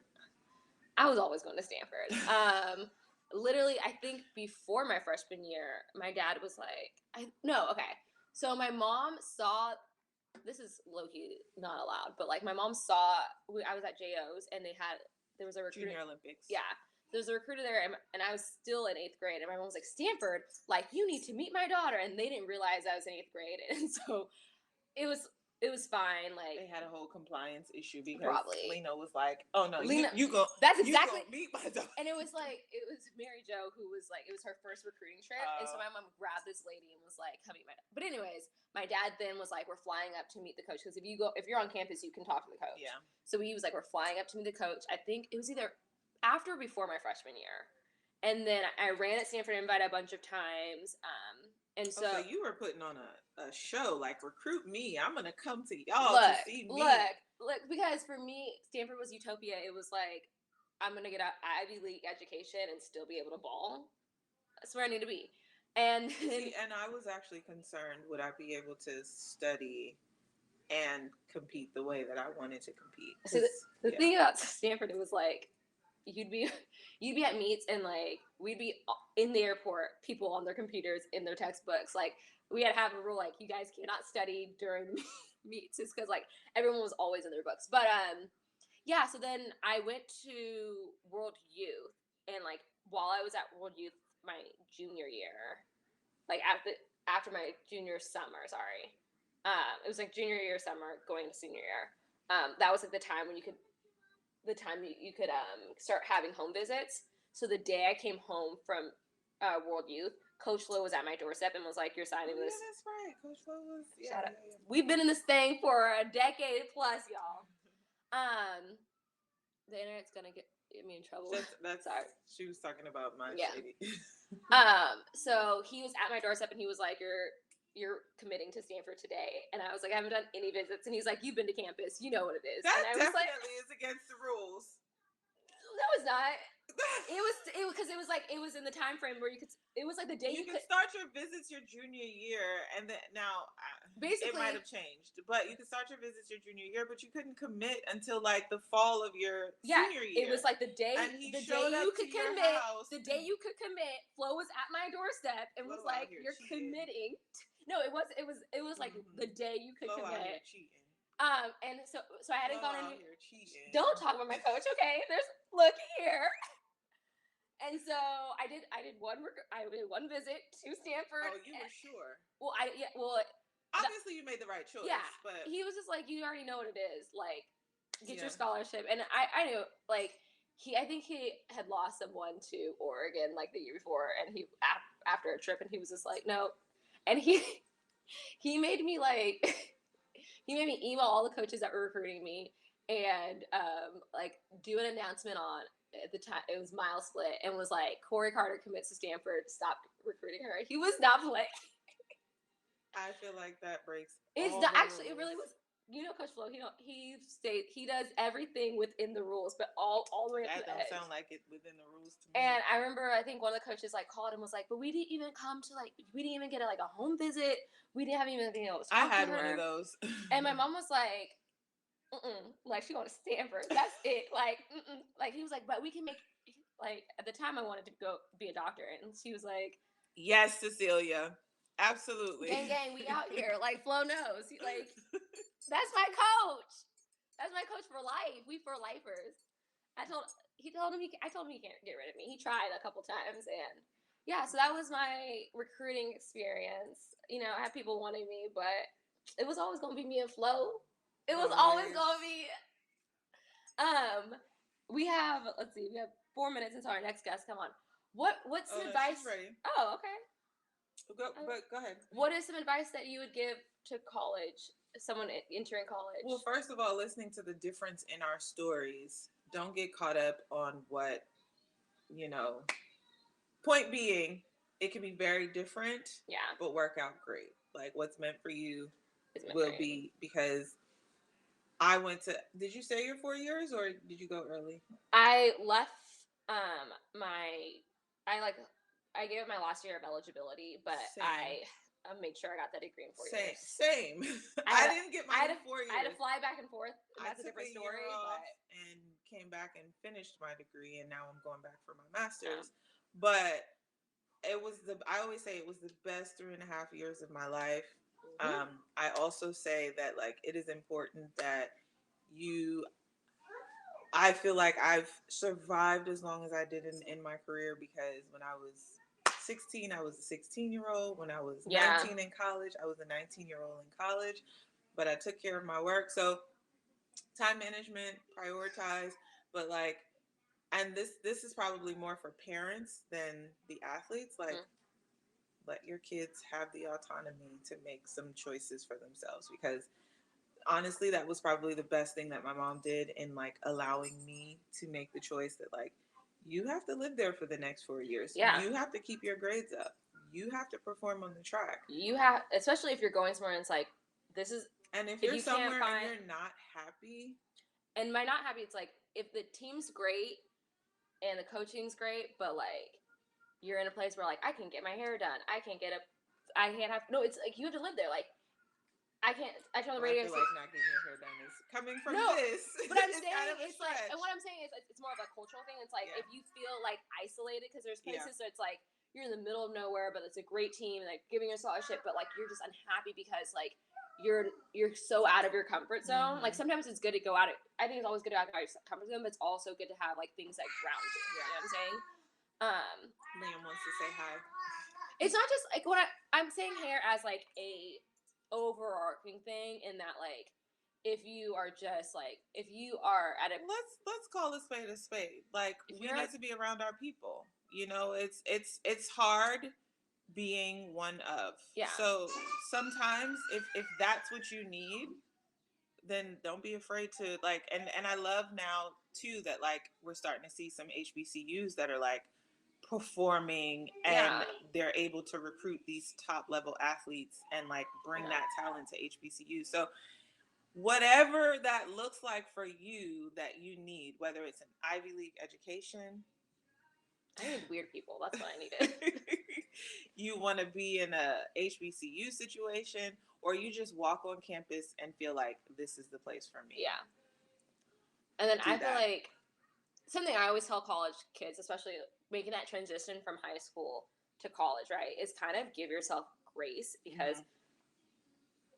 I was always going to Stanford. Literally, I think before my freshman year, my dad was like, So my mom saw, this is low-key not allowed, but like my mom saw, I was at JO's and there was a recruiter. Junior Olympics. Yeah. There was a recruiter there and I was still in 8th grade and my mom was like, Stanford, like you need to meet my daughter. And they didn't realize I was in 8th grade. And so it was it was fine. Like they had a whole compliance issue because probably Lena was like, "Oh no, Lena, you go. That's You exactly. go meet my daughter." And it was Mary Jo who was like, it was her first recruiting trip, and so my mom grabbed this lady and was like, "Come meet my dad." But anyways, my dad then was like, "We're flying up to meet the coach because if you're on campus, you can talk to the coach." Yeah. So he was like, "We're flying up to meet the coach." I think it was either after or before my freshman year, and then I ran at Stanford Invite a bunch of times. And so, so you were putting on a show like recruit me. I'm gonna come to y'all look, to see me. Look, because for me, Stanford was utopia. It was like, I'm gonna get an Ivy League education and still be able to ball. That's where I need to be. And see, and I was actually concerned, would I be able to study and compete the way that I wanted to compete? So the thing about Stanford, it was like you'd be at meets and like we'd be in the airport, people on their computers in their textbooks. Like we had to have a rule like you guys cannot study during the meets, just because like everyone was always in their books. But yeah. So then I went to World Youth, and like while I was at World Youth my junior year, like after my junior summer, sorry, it was like junior year summer going to senior year. That was like the time when you could start having home visits. So the day I came home from World Youth, Coach Flo was at my doorstep and was like, "You're signing this." Yeah, that's right. Coach Flo was. Shout out. We've been in this thing for a decade plus, y'all. The internet's gonna get me in trouble. That's sorry. She was talking about my shady. So he was at my doorstep and he was like, "You're committing to Stanford today," and I was like, "I haven't done any visits," and he's like, "You've been to campus, you know what it is." That and I was definitely is against the rules. No, it's not. Because it was in the time frame where it was like the day you you could start your visits your junior year, and then now basically it might have changed, but you could start your visits your junior year, but you couldn't commit until like the fall of your senior year. It was like the day you could commit. The day you could commit, Flo was at my doorstep and was like, "You're committing." No, it was like the day you could Flo commit. Out here cheating. And so I hadn't gone in. Don't talk about my coach, okay? Look here. And so I did one visit to Stanford. Oh, you were sure? Well, obviously you made the right choice. Yeah, but he was just like, "You already know what it is. Like, get your scholarship." And I knew, like, I think he had lost someone to Oregon like the year before, and he after a trip, and he was just like, "No," and he made me like he made me email all the coaches that were recruiting me and like do an announcement on. At the time, it was Mile Split, and was like, "Kori Carter commits to Stanford. Stop recruiting her." He was not playing. I feel like that breaks. It's not actually. It really was. You know, Coach Flo. He does everything within the rules, but all the way up to the edge. That don't sound like it within the rules to me. And I remember, I think one of the coaches like called and was like, "But we didn't even come to we didn't even get a home visit. We didn't even been able to talk to her." I had one of those. And my mom was like, like she going to Stanford. That's it. Like, like he was like, "But we can make." Like at the time, I wanted to go be a doctor, and she was like, "Yes, Cecilia, absolutely." Gang, we out here. Like Flo knows. Like that's my coach. That's my coach for life. We for lifers. I told him he can't get rid of me. He tried a couple times, and yeah. So that was my recruiting experience. You know, I had people wanting me, but it was always going to be me and Flo. It was always going to be. We have 4 minutes until our next guest. Come on. What's some advice? She's ready. Oh, okay. Go ahead. What is some advice that you would give to someone entering college? Well, first of all, listening to the difference in our stories. Don't get caught up on what, point being, it can be very different, but work out great. Like what's meant for you will be, because I went to, did you stay here 4 years or did you go early? I left I gave my last year of eligibility, but I made sure I got that degree in 4 years. Same. I didn't get mine in 4 years. I had to fly back and forth. That's a different story. And came back and finished my degree, and now I'm going back for my master's. But it was I always say it was the best 3.5 years of my life. Mm-hmm. I also say that it is important that I feel like I've survived as long as I did in my career, because when I was 16, I was a 16-year-old. When I was 19 in college, I was a 19-year-old in college. but I took care of my work. So time management, prioritize, but like, and this is probably more for parents than the athletes. Like, let your kids have the autonomy to make some choices for themselves, because honestly, that was probably the best thing that my mom did in like allowing me to make the choice that like, you have to live there for the next 4 years. Yeah. You have to keep your grades up. You have to perform on the track. You have, especially if you're going somewhere and it's like, this is, And if you're you can't somewhere find, and you're not happy, and by not happy, it's like, if the team's great and the coaching's great, but like, you're in a place where like, I can get my hair done, I can't get up, I can't have, no, it's like, you have to live there. Like, I can't, I turn on the I radio. feel like not getting your hair done is coming from No, this. but I'm It's saying kind of a it's like, stretch. and what I'm saying is it's more of a cultural thing. It's like Yeah. if you feel like isolated, because there's Yeah. places so it's like you're in the middle of nowhere, but it's a great team, and like giving you a scholarship, but like you're just unhappy because like you're so out of your comfort zone. Mhm. Like sometimes it's good to go out of. I think it's always good to go out of your comfort zone, but it's also good to have like things that ground you. You know what I'm saying? Liam wants to say hi. It's not just like I'm saying here as like a overarching thing in that like if you are just like if you are at a Let's call a spade a spade. Like, If we you're need at- to be around our people. You know, it's hard being one of. Yeah. So sometimes if that's what you need, then don't be afraid to like, and I love now too that like we're starting to see some HBCUs that are like performing, and Yeah. they're able to recruit these top level athletes and like bring that talent to HBCU. So whatever that looks like for you that you need, whether it's an Ivy League education, I need weird people. That's what I needed. you want to be in a HBCU situation, or you just walk on campus and feel like this is the place for me. Yeah. And then Do I feel that. like something I always tell college kids, especially making that transition from high school to college, right, is kind of give yourself grace because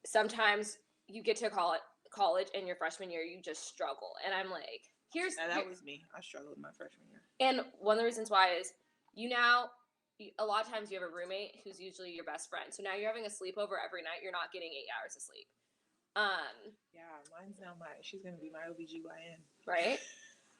sometimes you get to college in your freshman year, you just struggle. And I'm like, And that was me. I struggled my freshman year. And one of the reasons why is a lot of times you have a roommate who's usually your best friend. So now you're having a sleepover every night. You're not getting 8 hours of sleep. Yeah, mine's now she's going to be my OBGYN. Right?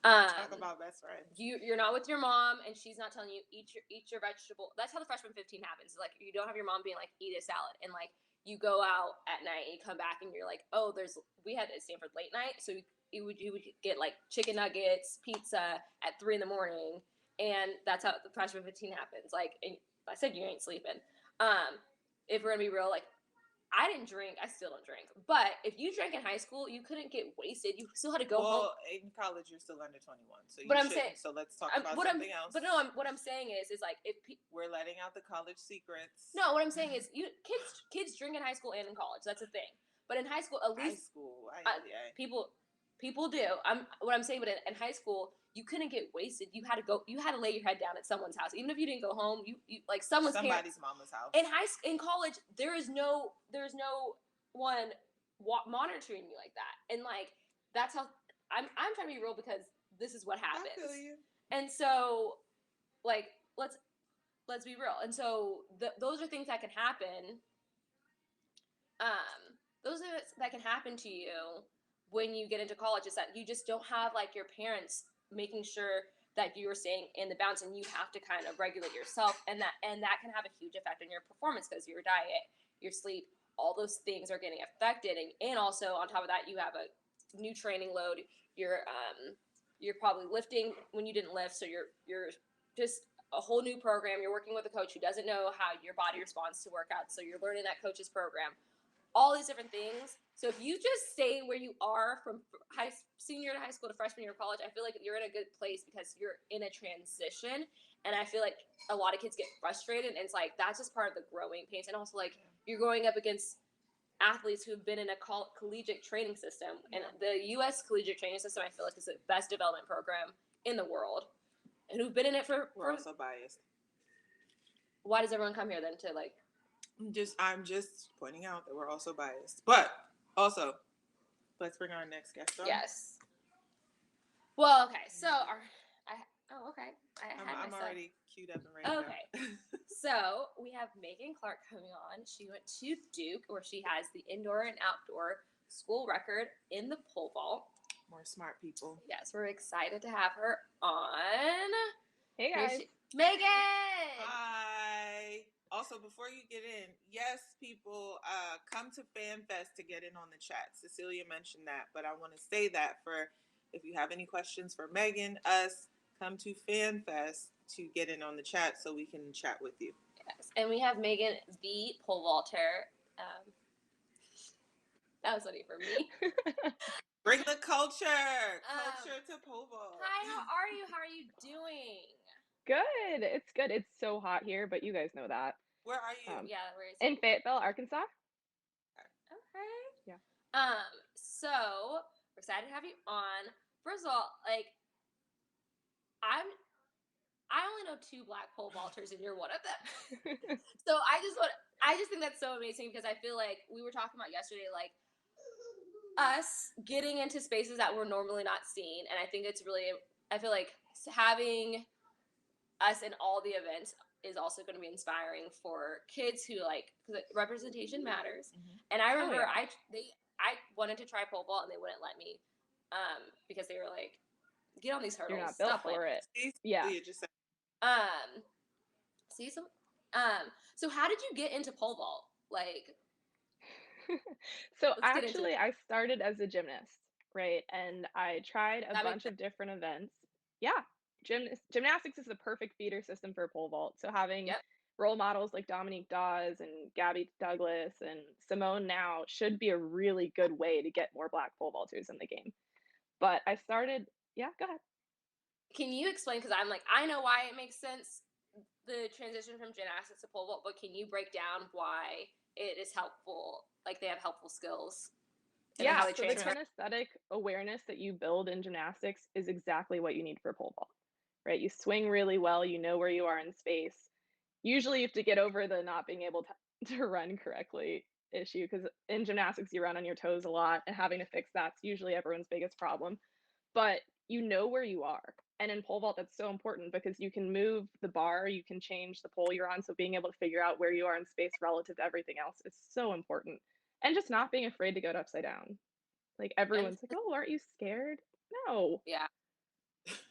Talk about best friends. You're not with your mom, and she's not telling you eat your vegetable. That's how the freshman 15 happens. Like you don't have your mom being like eat a salad, and like you go out at night and you come back and you're like, oh, we had at Stanford late night, so you would get like chicken nuggets, pizza at 3 a.m, and that's how the freshman 15 happens. Like, and I said you ain't sleeping. If we're gonna be real, like. I didn't drink. I still don't drink. But if you drank in high school, you couldn't get wasted. You still had to go home. In college, you're still under 21, so you But I'm shouldn't. saying, So let's talk about something else. But no, what I'm saying is like if we're letting out the college secrets. No, what I'm saying is kids drink in high school and in college. That's a thing. But in high school, at least people do. What I'm saying, but in high school, you couldn't get wasted. You had to lay your head down at someone's house, even if you didn't go home. You like somebody's mama's house. In college, there's no one monitoring you like that, and like that's how I'm trying to be real because this is what happens. I feel you. And so, like let's be real. And so those are things that can happen. Those are that can happen to you when you get into college is that you just don't have like your parents making sure that you're staying in the bounds, and you have to kind of regulate yourself, and that can have a huge effect on your performance because your diet, your sleep, all those things are getting affected, and also on top of that you have a new training load. You're probably lifting when you didn't lift, so you're just a whole new program. You're working with a coach who doesn't know how your body responds to workouts, so you're learning that coach's program. All these different things. So if you just stay where you are from senior to high school to freshman year of college, I feel like you're in a good place because you're in a transition. And I feel like a lot of kids get frustrated, and it's like that's just part of the growing pains. And also like you're going up against athletes who've been in a collegiate training system, and the U.S. collegiate training system I feel like is the best development program in the world, and who've been in it for. We're also biased. Why does everyone come here then to like? I'm just pointing out that we're also biased. But also, let's bring our next guest on. Yes. Well, okay. So I'm already queued up and ready to Okay. go. So we have Megan Clark coming on. She went to Duke, where she has the indoor and outdoor school record in the pole vault. More smart people. Yes, we're excited to have her on. Hey guys. Megan! Hi. Also, before you get in, yes, people, come to FanFest to get in on the chat. Cecilia mentioned that, but I want to say that for if you have any questions for Megan, us, come to FanFest to get in on the chat so we can chat with you. Yes, and we have Megan, the pole vaulter. That was funny for me. Bring the culture to pole vault. Hi, how are you? How are you doing? Good. It's good. It's so hot here, but you guys know that. Where are you? Yeah, where is In Fayetteville, Arkansas. Okay. Yeah. So we're excited to have you on. First of all, like, I only know 2 black pole vaulters, and you're one of them. So I just think that's so amazing because I feel like we were talking about yesterday, like us getting into spaces that we're normally not seen, and I think it's really, I feel like having us in all the events is also going to be inspiring for kids who like, because representation matters. Mhm. And I remember yeah. I wanted to try pole vault and they wouldn't let me, because they were like, get on these hurdles. You're not built for it. Yeah. Just said, See some. So how did you get into pole vault? Like, So let's get into actually, it. I started as a gymnast, right? And I tried a That makes bunch of different events. Yeah, gymnastics is the perfect feeder system for pole vault. So having Yep. role models like Dominique Dawes and Gabby Douglas and Simone now should be a really good way to get more black pole vaulters in the game. But I started. Yeah, go ahead. Can you explain? Because I'm like, I know why it makes sense, the transition from gymnastics to pole vault, but can you break down why it is helpful? Like they have helpful skills. And Yeah, how they so the transfer. kinesthetic awareness that you build in gymnastics is exactly what you need for pole vault, right? You swing really well, you know where you are in space. Usually you have to get over the not being able to run correctly issue, because in gymnastics you run on your toes a lot, and having to fix that's usually everyone's biggest problem. But you know where you are. And in pole vault, that's so important because you can move the bar, you can change the pole you're on. So being able to figure out where you are in space relative to everything else is so important. And just not being afraid to go upside down. Like everyone's like, oh, aren't you scared? No. Yeah.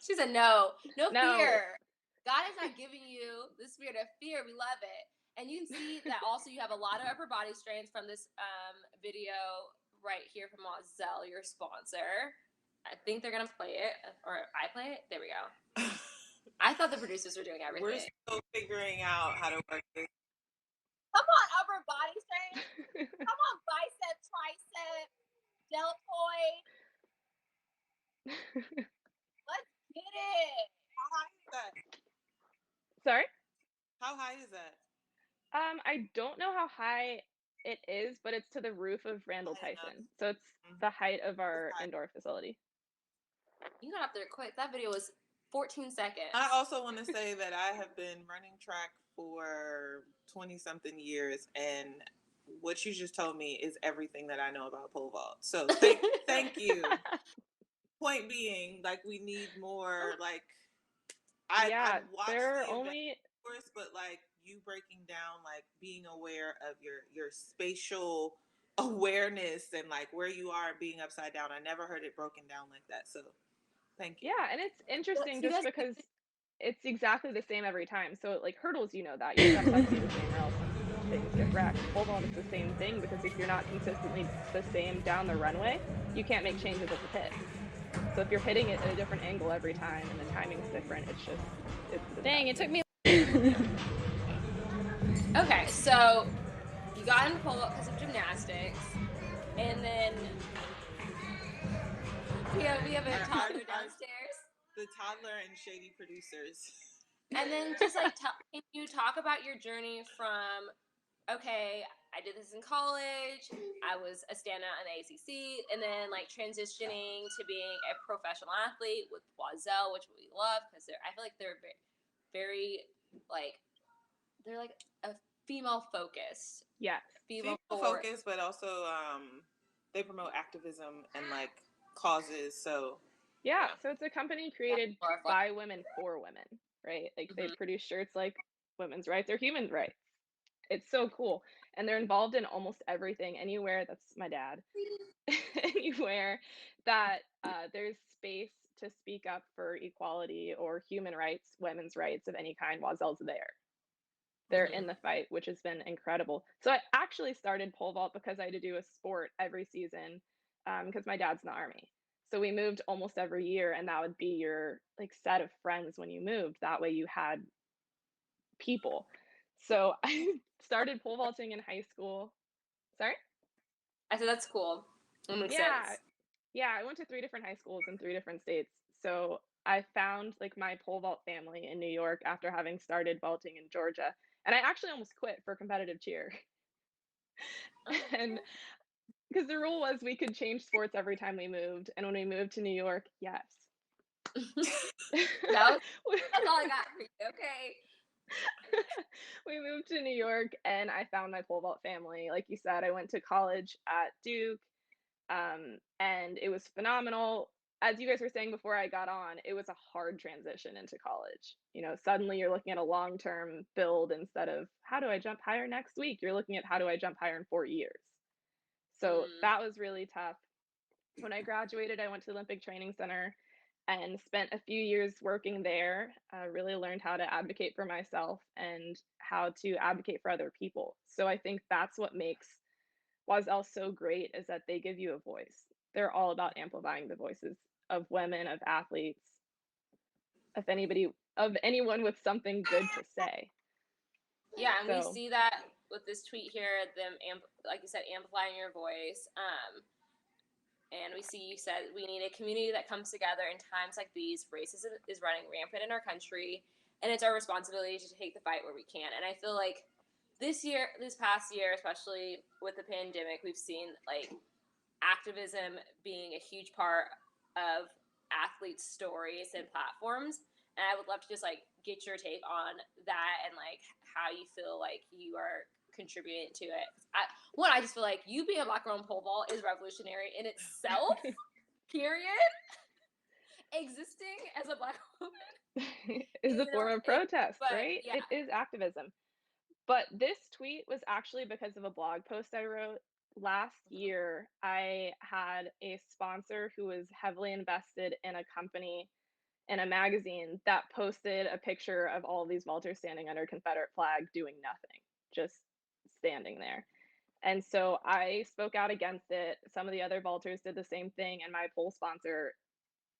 She said no. No No. fear. God is not giving you the spirit of fear. We love it. And you can see that also you have a lot of upper body strains from this video right here from Mozelle, your sponsor. I think they're going to play it. Or I play it? There we go. I thought the producers were doing everything. we're still figuring out how to work this. Come on, upper body strain. Come on, bicep, tricep, deltoid. Let's get it. How high is that? Sorry? How high is that? I don't know how high it is, but it's to the roof of Randall High Tyson. enough. So it's the height of our high. indoor facility. You got up there quick. That video was 14 seconds. I also want to say that I have been running track for 20-something years, and what you just told me is everything that I know about pole vault. So thank you. Point being, like, we need more, like, I've watched there are the only event, of course, but like you breaking down, like being aware of your spatial awareness and like where you are being upside down. I never heard it broken down like that. So thank you. Yeah, and it's interesting You just guys- because it's exactly the same every time. So like hurdles, you know that your steps have to be the same or else things get wrecked. Pole vault is the same thing because if you're not consistently the same down the runway, you can't make changes at the pit. So if you're hitting it at a different angle every time and the timing's different, it's Dang, it took me. Okay, so you got into pole vault because of gymnastics, and then we have a toddler downstairs. The toddler and shady producers. And then just like, can you talk about your journey from, okay, I did this in college, I was a standout in the ACC, and then like transitioning to being a professional athlete with Boiselle, which we love because I feel like they're very like, they're like a female focused. Yes. Female focused, but also they promote activism and like causes. So yeah, so it's a company created by women for women. right? Like they Hmm. produce shirts like women's rights or human rights. It's so cool. And they're involved in almost everything, anywhere that's my dad, anywhere that there's space to speak up for equality or human rights, women's rights of any kind. Wazel's there. They're Hmm. in the fight, which has been incredible. So I actually started pole vault because I had to do a sport every season because my dad's in the army. So we moved almost every year, and that would be your like set of friends when you moved. That way you had people. So I started pole vaulting in high school. Sorry? I said that's cool. That makes Yeah, sense. yeah, I went to 3 different high schools in 3 different states. So I found like my pole vault family in New York after having started vaulting in Georgia. And I actually almost quit for competitive cheer. And because the rule was we could change sports every time we moved. And when we moved to New York, yes. that was that's all I got for you. Okay. We moved to New York and I found my pole vault family. Like you said, I went to college at Duke. And it was phenomenal. As you guys were saying before I got on, it was a hard transition into college. You know, suddenly you're looking at a long term build instead of how do I jump higher next week? You're looking at how do I jump higher in 4 years? So Mm. that was really tough. When I graduated, I went to the Olympic Training Center and spent a few years working there. Really learned how to advocate for myself and how to advocate for other people. So I think that's what makes Wazel so great is that they give you a voice. They're all about amplifying the voices of women, of athletes, of anybody, of anyone with something good to say. Yeah, and we So, see that with this tweet here, them like you said, amplifying your voice. And we see you said we need a community that comes together in times like these. Racism is running rampant in our country, and it's our responsibility to take the fight where we can. And I feel like this past year, especially with the pandemic, we've seen like activism being a huge part of athletes' stories and platforms. And I would love to just like get your take on that and like how you feel like you are contributing to it. I just feel like you being a black girl in pole vault is revolutionary in itself. Period. Existing as a black woman is a form of protest, but right? yeah. It is activism. But this tweet was actually because of a blog post I wrote last year. I had a sponsor who was heavily invested in a company in a magazine that posted a picture of all of these vaulters standing under a Confederate flag doing nothing, just standing there. And so I spoke out against it. Some of the other vaulters did the same thing, and my pole sponsor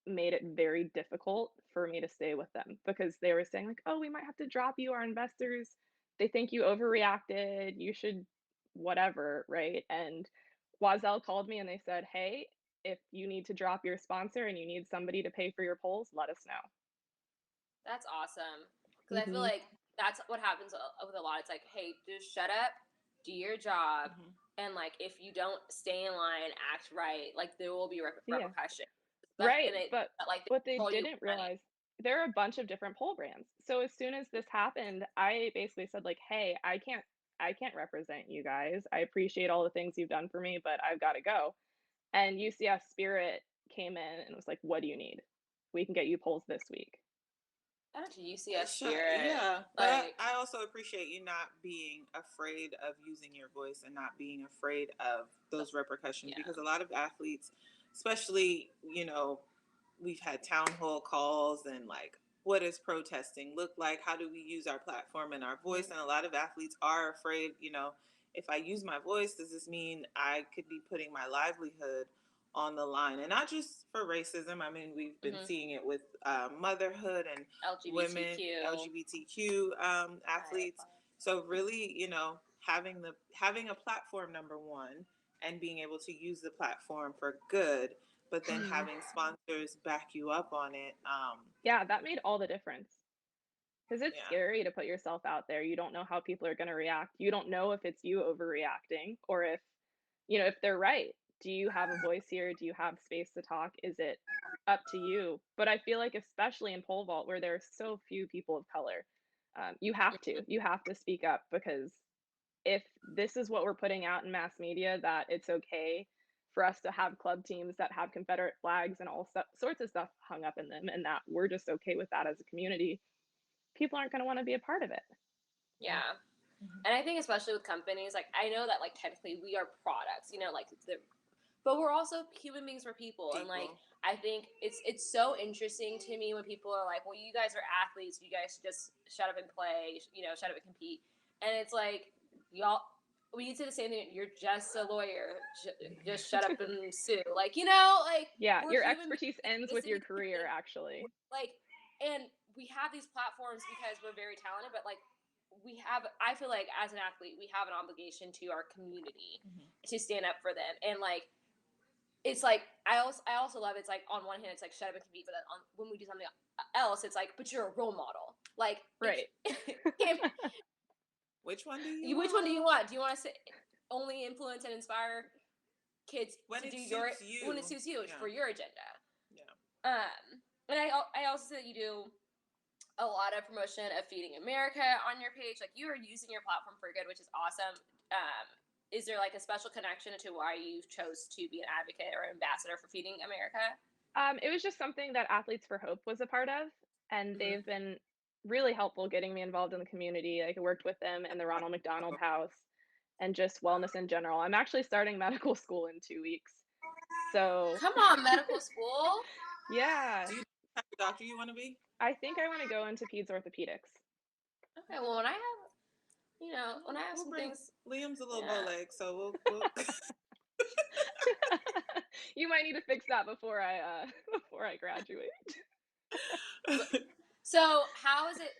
made it very difficult for me to stay with them because they were saying like, "Oh, we might have to drop you. Our investors, they think you overreacted. You should whatever, right?" And Wazel called me and they said, "Hey, if you need to drop your sponsor and you need somebody to pay for your polls, let us know." That's awesome. Because I feel Hmm. like that's what happens with a lot. It's like, hey, just shut up, do your job, Mm-hmm. and like if you don't stay in line, act right, like there will be Yeah. repercussions. Right, And it but like they what they control you didn't with money. realize, there are a bunch of different pole brands. So as soon as this happened, I basically said like, "Hey, I can't represent you guys. I appreciate all the things you've done for me, but I've got to go." And UCF Spirit came in and was like, "What do you need? We can get you poles this week." Shout out to UCF Sure, Spirit. yeah, but Like, I also appreciate you not being afraid of using your voice and not being afraid of those repercussions, yeah. because a lot of athletes, especially, we've had town hall calls and like, what does protesting look like? How do we use our platform and our voice? And a lot of athletes are afraid, if I use my voice, does this mean I could be putting my livelihood on the line? And not just for racism. I mean, we've been Mm-hmm. seeing it with motherhood and women, LGBTQ. LGBTQ Right. athletes. So really, having a platform, number one, and being able to use the platform for good, but then Mhm. having sponsors back you up on it. Yeah, that made all the difference. Because it's Yeah. scary to put yourself out there. You don't know how people are going to react. You don't know if it's you overreacting or if, if they're right. Do you have a voice here? Do you have space to talk? Is it up to you? But I feel like, especially in pole vault, where there are so few people of color, you have to. You have to speak up because if this is what we're putting out in mass media, that it's okay for us to have club teams that have Confederate flags and all sorts of stuff hung up in them, and that we're just okay with that as a community, people aren't going to want to be a part of it. Yeah. And I think especially with companies, like I know that like technically we are products, you know, like but we're also human beings, we're people. And like I think it's so interesting to me when people are like, well, you guys are athletes, you guys should just shut up and play, you know, shut up and compete. And it's like, y'all, we can say the same thing. You're just a lawyer. Just shut up and sue. Like, you know, like Yeah, we're your human expertise ends with your career, actually. like, and we have these platforms because we're very talented, but like I feel like as an athlete, we have an obligation to our community to stand up for them. And like, it's like, I also love it's like on one hand, it's like shut up and compete, but then when we do something else, it's like, but you're a role model. Like, right. Which one do Which one do you want? Do you want to only influence and inspire kids when to it do suits you? when it suits you for your agenda? Yeah. And I also see that you do a lot of promotion of Feeding America on your page. Like you are using your platform for good, which is awesome. Is there like a special connection to why you chose to be an advocate or ambassador for Feeding America? It was just something that Athletes for Hope was a part of, and they've been really helpful getting me involved in the community. Like I worked with them in the Ronald McDonald House and just wellness in general. I'm actually starting medical school in 2 weeks. So come on, medical school. Yeah. Do you know what type of doctor you want to be? I think I want to go into peds orthopedics. Okay, well when I have some things. Liam's a little bow leg, so we'll You might need to fix that before I graduate. So how is it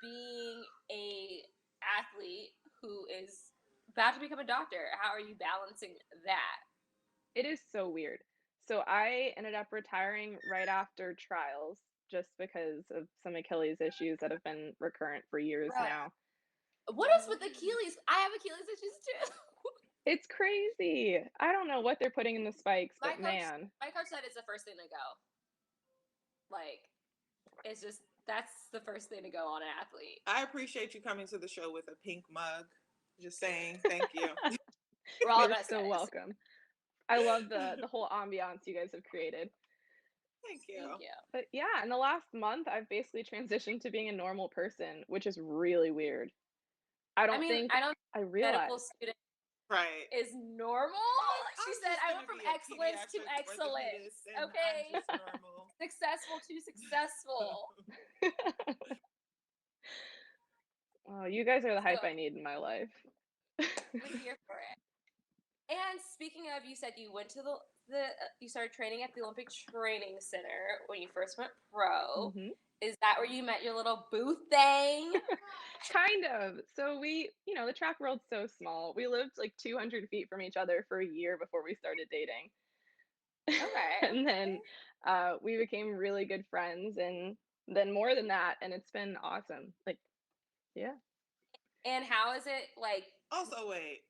being a athlete who is about to become a doctor? How are you balancing that? It is so weird. So I ended up retiring right after trials just because of some Achilles issues that have been recurrent for years now. What is with Achilles? I have Achilles issues too. It's crazy. I don't know what they're putting in the spikes, but man. My coach said it's the first thing to go. Like, it's just, that's the first thing to go on an athlete. I appreciate you coming to the show with a pink mug. Just saying, thank you. You're so welcome. I love the whole ambiance you guys have created. Thank you. But yeah, in the last month, I've basically transitioned to being a normal person, which is really weird. I realize. Medical student is normal. She said, I went from excellence to excellence. Okay. Successful to successful. Oh, you guys are the hype I need in my life. We're here for it. And speaking of, you said you went to you started training at the Olympic Training Center when you first went pro. Mm-hmm. Is that where you met your little booth thing? Kind of. So the track world's so small. We lived like 200 feet from each other for a year before we started dating. Okay. And then we became really good friends, and then more than that, and it's been awesome. Like, yeah. And how is it like? Also, wait.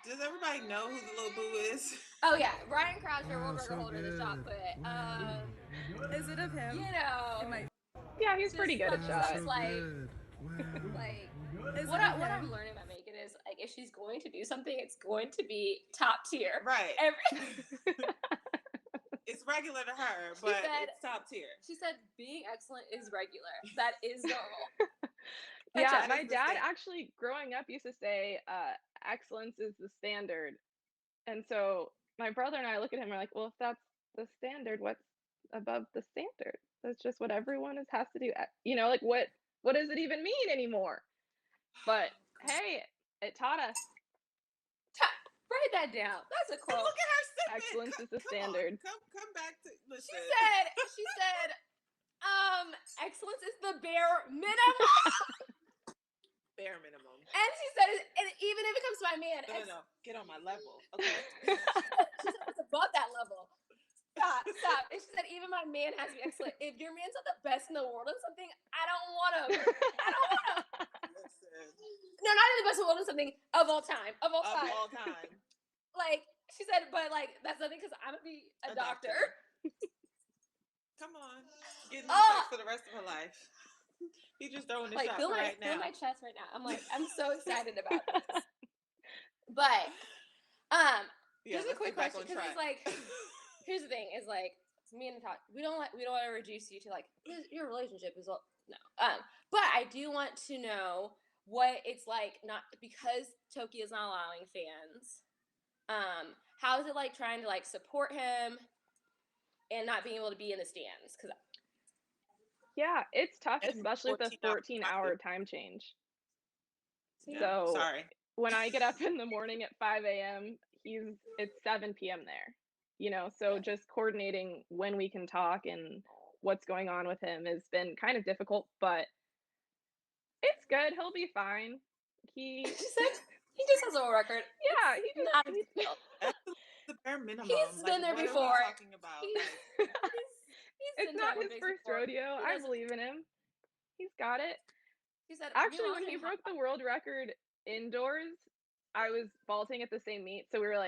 Does everybody know who the little boo is? Oh yeah, Ryan Croucher, world record holder of the shot put. Is it of him? You know. Yeah, he's pretty good at shot. So what I'm learning about Megan is like if she's going to do something, it's going to be top tier. Right. It's regular to her, but it's top tier. She said being excellent is regular. That is normal. Yeah, my dad actually growing up used to say excellence is the standard. And so my brother and I look at him and we're like, well, if that's the standard, what's above the standard? That's just what everyone has to do. Like what does it even mean anymore? But hey, it taught us. Write that down. That's a quote. Look at her snippet. Excellence is the standard. Come back to listen. She said, excellence is the bare minimum. Bare minimum. And she said, and even if it comes to my man, no, get on my level. Okay. She said it's above that level. Stop. And she said, even my man has to be excellent. If your man's not the best in the world on something, I don't want him. Listen. No, not in the best in the world on something of all time. Of all time. Like, she said, but like, that's nothing because I'm going to be a doctor. Come on. Getting sex for the rest of her life. He's just throwing the shot right now. Feel my chest right now. I'm like, I'm so excited about this. But, here's a quick question because it's like, here's the thing: is like me and Natasha, we don't want to reduce you to like your relationship is No. But I do want to know what it's like, not because Tokyo's not allowing fans. How is it like trying to like support him and not being able to be in the stands? Because Yeah, it's tough, It's especially with the 14-hour time change. Yeah, So sorry. when I get up in the morning at 5 a.m., it's 7 p.m. there. So just coordinating when we can talk and what's going on with him has been kind of difficult, but it's good. He'll be fine. she said he just has a world record. Yeah, It's not a big deal. That's the bare minimum. He's been there what before. Are we talking about? He's it's not his first rodeo. I believe in him. He's got it. She said, actually, when he broke the world record indoors, I was vaulting at the same meet, so we were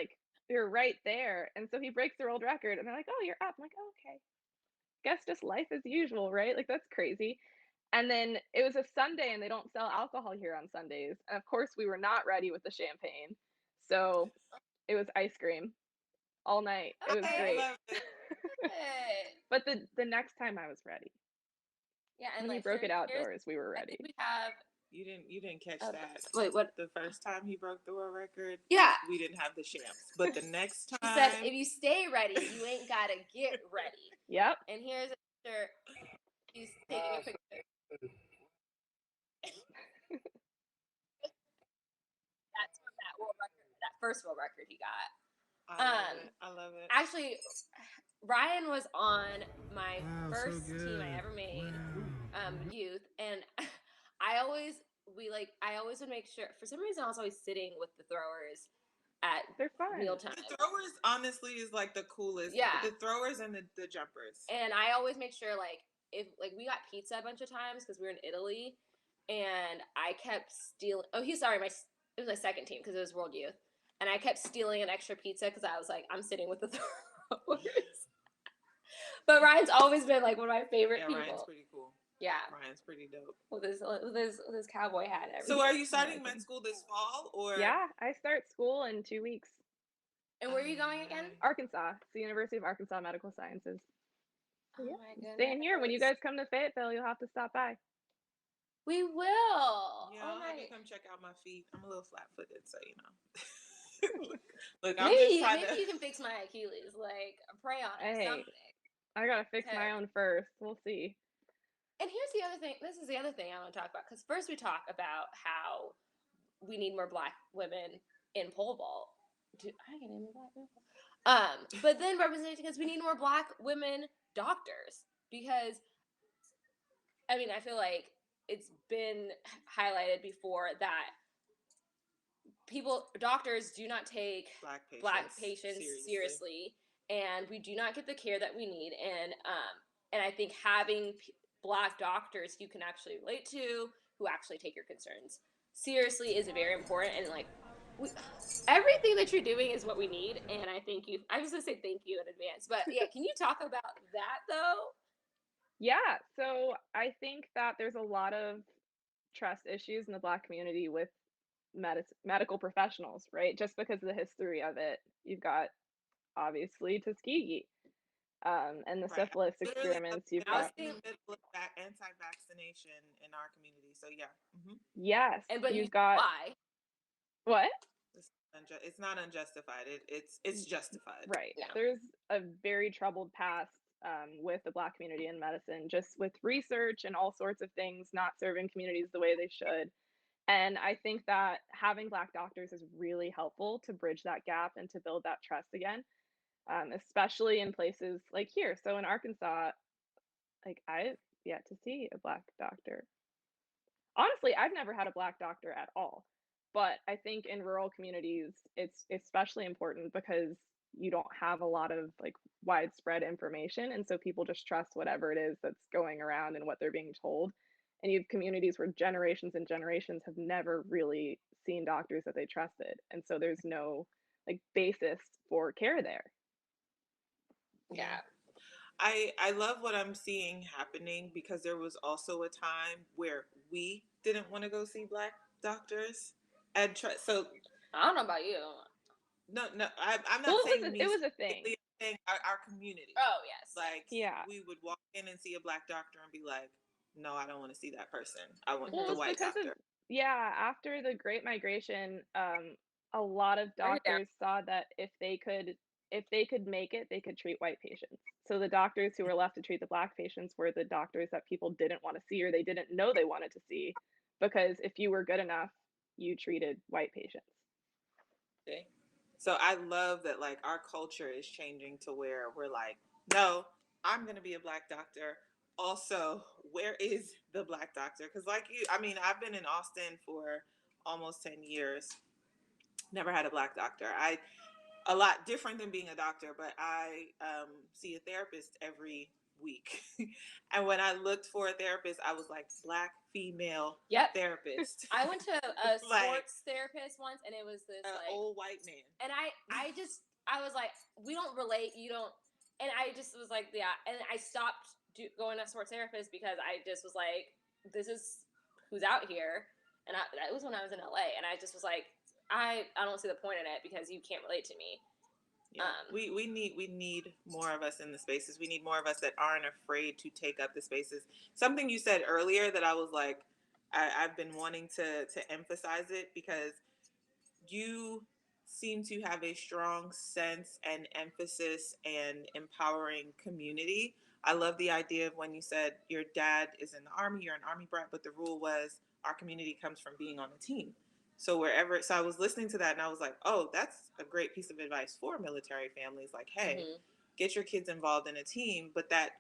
right there, and so he breaks the world record, and they're like, "Oh, you're up." I'm like, oh, "Okay, guess just life as usual, right?" Like that's crazy. And then it was a Sunday, and they don't sell alcohol here on Sundays, and of course we were not ready with the champagne, so it was ice cream all night. It was great. I love it. But the next time I was ready. Yeah, and when he broke it outdoors, we were ready. We have. You didn't catch that. Wait, what? The first time he broke the world record, yeah, we didn't have the champs. But the next time, he said, "If you stay ready, you ain't gotta get ready." Yep. And here's a picture. He's taking a picture. That's from that world record, that first world record he got. I love it. Actually, Ryan was on my first team I ever made, youth, and I always would make sure. For some reason, I was always sitting with the throwers at mealtime. The throwers, honestly, is like the coolest. Yeah, the throwers and the jumpers. And I always make sure, like, if we got pizza a bunch of times because we were in Italy, and I kept stealing. Oh, it was my second team because it was World Youth, and I kept stealing an extra pizza because I was like, I'm sitting with the throwers. But Ryan's always been like one of my favorite people. Ryan's pretty cool. Yeah, Ryan's pretty dope with his cowboy hat. And everything. So, are you starting med school this fall, or? Yeah, I start school in 2 weeks. And where are you going again? Arkansas. It's the University of Arkansas Medical Sciences. Oh my goodness. Staying here. When you guys come to Fayetteville, you'll have to stop by. We will. Yeah, I'll have you come check out my feet. I'm a little flat-footed, so you know. Look, maybe you can fix my Achilles. Like, pray on it someday. I gotta fix my own first. We'll see. And here's the other thing. This is the other thing I want to talk about, because first we talk about how we need more Black women in pole vault. I can name a Black woman. But then representation, because we need more Black women doctors, because I mean, I feel like it's been highlighted before that doctors do not take Black patients seriously, and we do not get the care that we need. And I think having Black doctors you can actually relate to, who actually take your concerns seriously, is very important. And like, everything that you're doing is what we need. And I thank you. I was gonna say thank you in advance, but yeah, can you talk about that though? Yeah, so I think that there's a lot of trust issues in the Black community with medical professionals, right? Just because of the history of it. You've got, obviously, Tuskegee, and the syphilis experiments. You've got anti-vaccination in our community. So yeah. Mm-hmm. Yes, but you've got why? What? It's not unjustified. It's justified. Right. Yeah. There's a very troubled past with the Black community in medicine, just with research and all sorts of things not serving communities the way they should. And I think that having Black doctors is really helpful to bridge that gap and to build that trust again, especially in places like here. So in Arkansas, like, I've yet to see a Black doctor. Honestly, I've never had a Black doctor at all. But I think in rural communities, it's especially important because you don't have a lot of like widespread information. And so people just trust whatever it is that's going around and what they're being told. And you have communities where generations and generations have never really seen doctors that they trusted. And so there's no like basis for care there. Yeah. I love what I'm seeing happening, because there was also a time where we didn't want to go see Black doctors. And so I don't know about you. No, I'm not saying it was a thing. Our community. Oh yes. Like, we would walk in and see a Black doctor and be like, no, I don't want to see that person. I want Well, the Mm-hmm. it's white because of, doctor. yeah, after the Great Migration, a lot of Bring it down. doctors saw that if they could make it, they could treat white patients. So the doctors who were left to treat the black patients were the doctors that people didn't want to see or they didn't know they wanted to see, because if you were good enough, you treated white patients. Okay. So I love that like our culture is changing to where we're like, no, I'm gonna be a black doctor. Also, where is the black doctor? Because like you, I mean, I've been in Austin for almost 10 years. Never had a black doctor. I a lot different than being a doctor, but I see a therapist every week. And when I looked for a therapist, I was like, black female Yep. therapist. I went to a Like sports therapist once, and it was this an like, old white man. and I was like, we don't relate, you don't, and I just was like, yeah, and I stopped going to sports therapist because I just was like, this is who's out here, and that was when I was in LA, and I just was like, I don't see the point in it because you can't relate to me. Yeah. We need more of us in the spaces. We need more of us that aren't afraid to take up the spaces. Something you said earlier that I was like, I've been wanting to emphasize it because you seem to have a strong sense and emphasis and empowering community. I love the idea of when you said your dad is in the army, you're an army brat, but the rule was our community comes from being on a team. So wherever, so I was listening to that and I was like, oh, that's a great piece of advice for military families. Like, hey, Mm-hmm. get your kids involved in a team. But that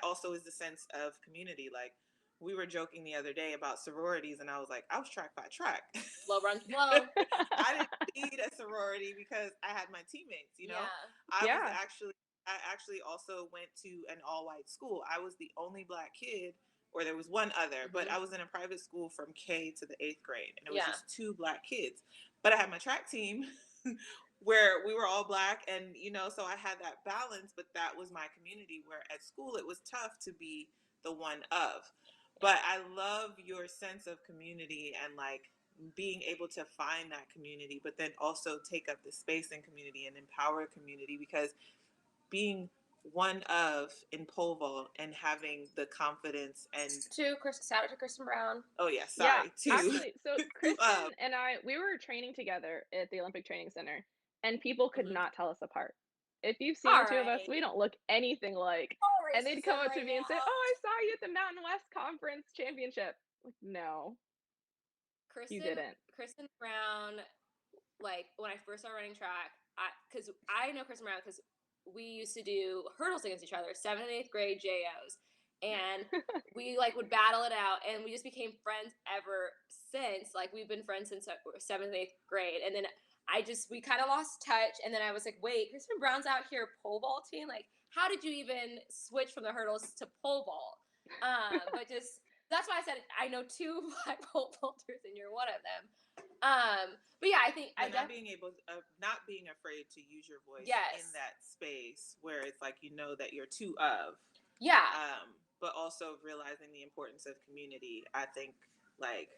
also is the sense of community. Like we were joking the other day about sororities and I was like, I was track by track. Flow runs flow. I didn't need a sorority because I had my teammates, you know. Yeah. Yeah. I actually also went to an all white school. I was the only black kid, or there was one other, but I was in a private school from K to the 8th grade, and it was Yeah. just two black kids. But I had my track team where we were all black, and you know, so I had that balance. But that was my community. Where at school it was tough to be the one of. But I love your sense of community and like being able to find that community, but then also take up the space in community and empower community because being one of in pole vault and having the confidence and Shout out to Kristen Brown. oh yeah, Yeah, sorry, two actually, so of Kristen and I, we were training together at the Olympic Training Center, and people could mm-hmm. not tell us apart. If you've seen All the two of us, right. we don't look anything alike. All And they'd come racism up to right me and say, now. "Oh, I saw you at the Mountain West Conference Championship." Like, no, you didn't. Kristen Brown, like when I first started running track, because I know Kristen Brown because we used to do hurdles against each other, 7th and 8th grade JOs, and we like would battle it out, and we just became friends ever since. Like we've been friends since 7th and 8th grade, and then we kind of lost touch, and then I was like, wait, Kristen Brown's out here pole vaulting, like how did you even switch from the hurdles to pole vault? But just that's why I said I know two black pole vaulters, and you're one of them. But yeah, I think not being afraid to use your voice Yes. in that space where it's like you know that you're two of yeah. but also realizing the importance of community. I think like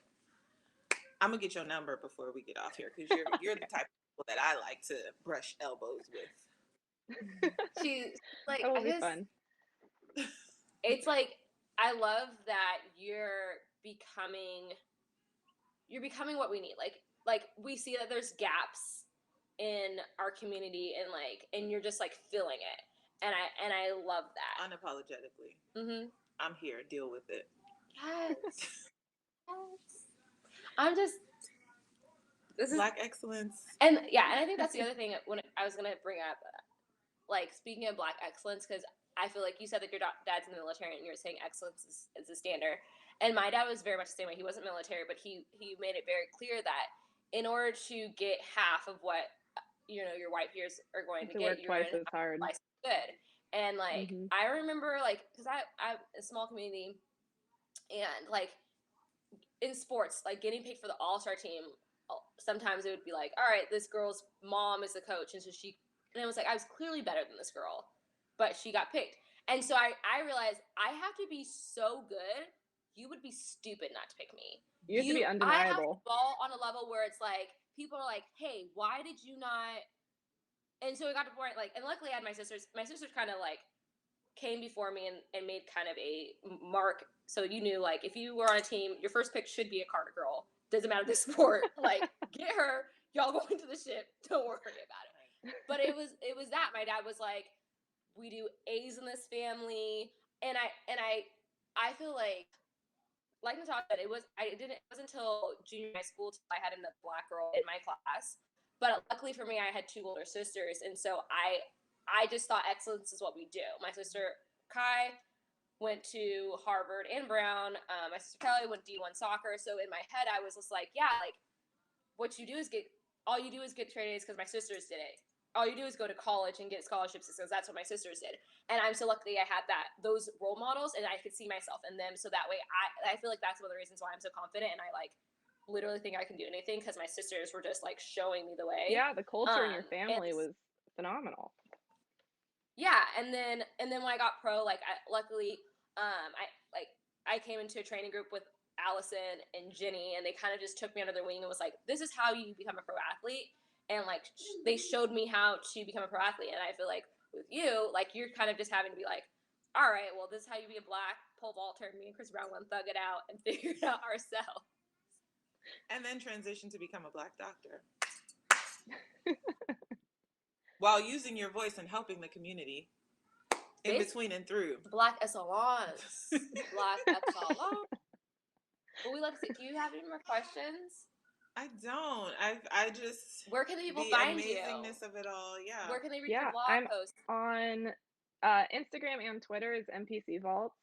I'm gonna get your number before we get off here because you're the type of people that I like to brush elbows with. She's like, That will I be just, fun. it's like, I love that you're becoming what we need. Like we see that there's gaps in our community, and you're just like filling it, and I love that. Unapologetically. Mm-hmm. I'm here. Deal with it. Yes. Yes. I'm just. This is Black excellence. And yeah, and I think that's the other thing when I was gonna bring up, like speaking of Black excellence, because I feel like you said that your dad's in the military, and you're saying excellence is a standard. And my dad was very much the same way. He wasn't military, but he made it very clear that in order to get half of what your white peers are going to work get, twice as hard. twice as good. And like Mhm. I remember, like, because I'm a small community, and like in sports, like getting picked for the all-star team, sometimes it would be like, all right, this girl's mom is the coach, and so and it was like I was clearly better than this girl, but she got picked. And so I realized I have to be so good, you would be stupid not to pick me. You have to be I have to undeniable. ball on a level where it's like people are like, hey, why did you not? And so it got to the point, like, and luckily I had my sisters. My sisters kind of like came before me and made kind of a mark. So you knew, like, if you were on a team, your first pick should be a Carter girl. Doesn't matter the sport. Like, get her. Y'all go into the ship. Don't worry about it. But it was that. My dad was like, we do A's in this family. And I feel like Natasha said, it wasn't until junior high school till I had a black girl in my class. But luckily for me, I had 2 older sisters, and so I just thought excellence is what we do. My sister Kai went to Harvard and Brown. My sister Kelly went D1 soccer. So in my head, I was just like, yeah, like what you do is all you do is get straight A's because my sisters did it. All you do is go to college and get scholarships because that's what my sisters did. And I'm so lucky I had those role models, and I could see myself in them. So that way, I feel like that's one of the reasons why I'm so confident, and I like literally think I can do anything because my sisters were just like showing me the way. Yeah, the culture in your family was phenomenal. Yeah, and then when I got pro, like luckily, I came into a training group with Allison and Jenny, and they kind of just took me under their wing and was like, "This is how you become a pro athlete." And like they showed me how to become a pro athlete. And I feel like with you, like you're kind of just having to be like, all right, well, this is how you be a black pole vaulter. Me and Chris Brown went thug it out and figure it out ourselves. And then transition to become a black doctor. While using your voice and helping the community in between and through. Black excellence. Black excellence. Well, we love to see. Do you have any more questions? I don't. I just. Where can the people find you? The amazingness of it all. Yeah. Where can they read your blog posts? On Instagram and Twitter is MPC Vaults,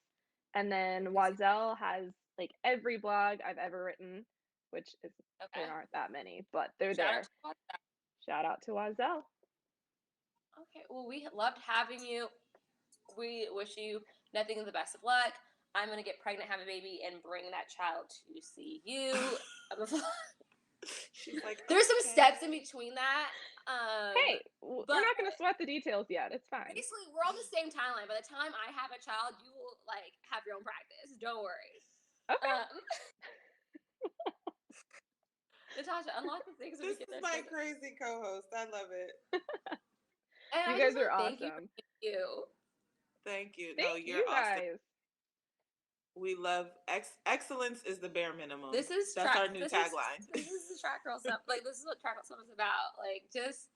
and then Wazelle has like every blog I've ever written, which is there aren't that many, but they're there. Shout out to Wazelle. Okay. Well, we loved having you. We wish you nothing but the best of luck. I'm gonna get pregnant, have a baby, and bring that child to see you. She's like, there's some steps in between that. Hey, we're not gonna sweat the details yet. It's fine. Basically, we're on the same timeline. By the time I have a child, you will like have your own practice. Don't worry. Okay. Natasha, unlock the things. This is my crazy co-host. I love it. You guys are awesome. Thank you. Thank you. Thank you're you guys. Awesome. We love excellence is the bare minimum. That's our new tagline. This is the track girl stuff. Like this is what track girl stuff is about. Like just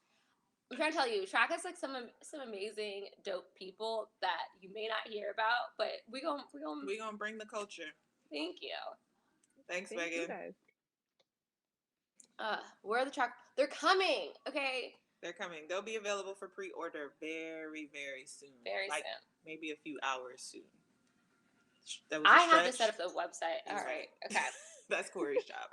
I'm trying to tell you, track has like some amazing dope people that you may not hear about, but we gonna bring the culture. Thank you. Thanks, Megan. Where are the track? They're coming. Okay. They're coming. They'll be available for pre-order very, very soon. Very soon. Maybe a few hours soon. I have to set up the website. All right. Okay. That's Kori's job.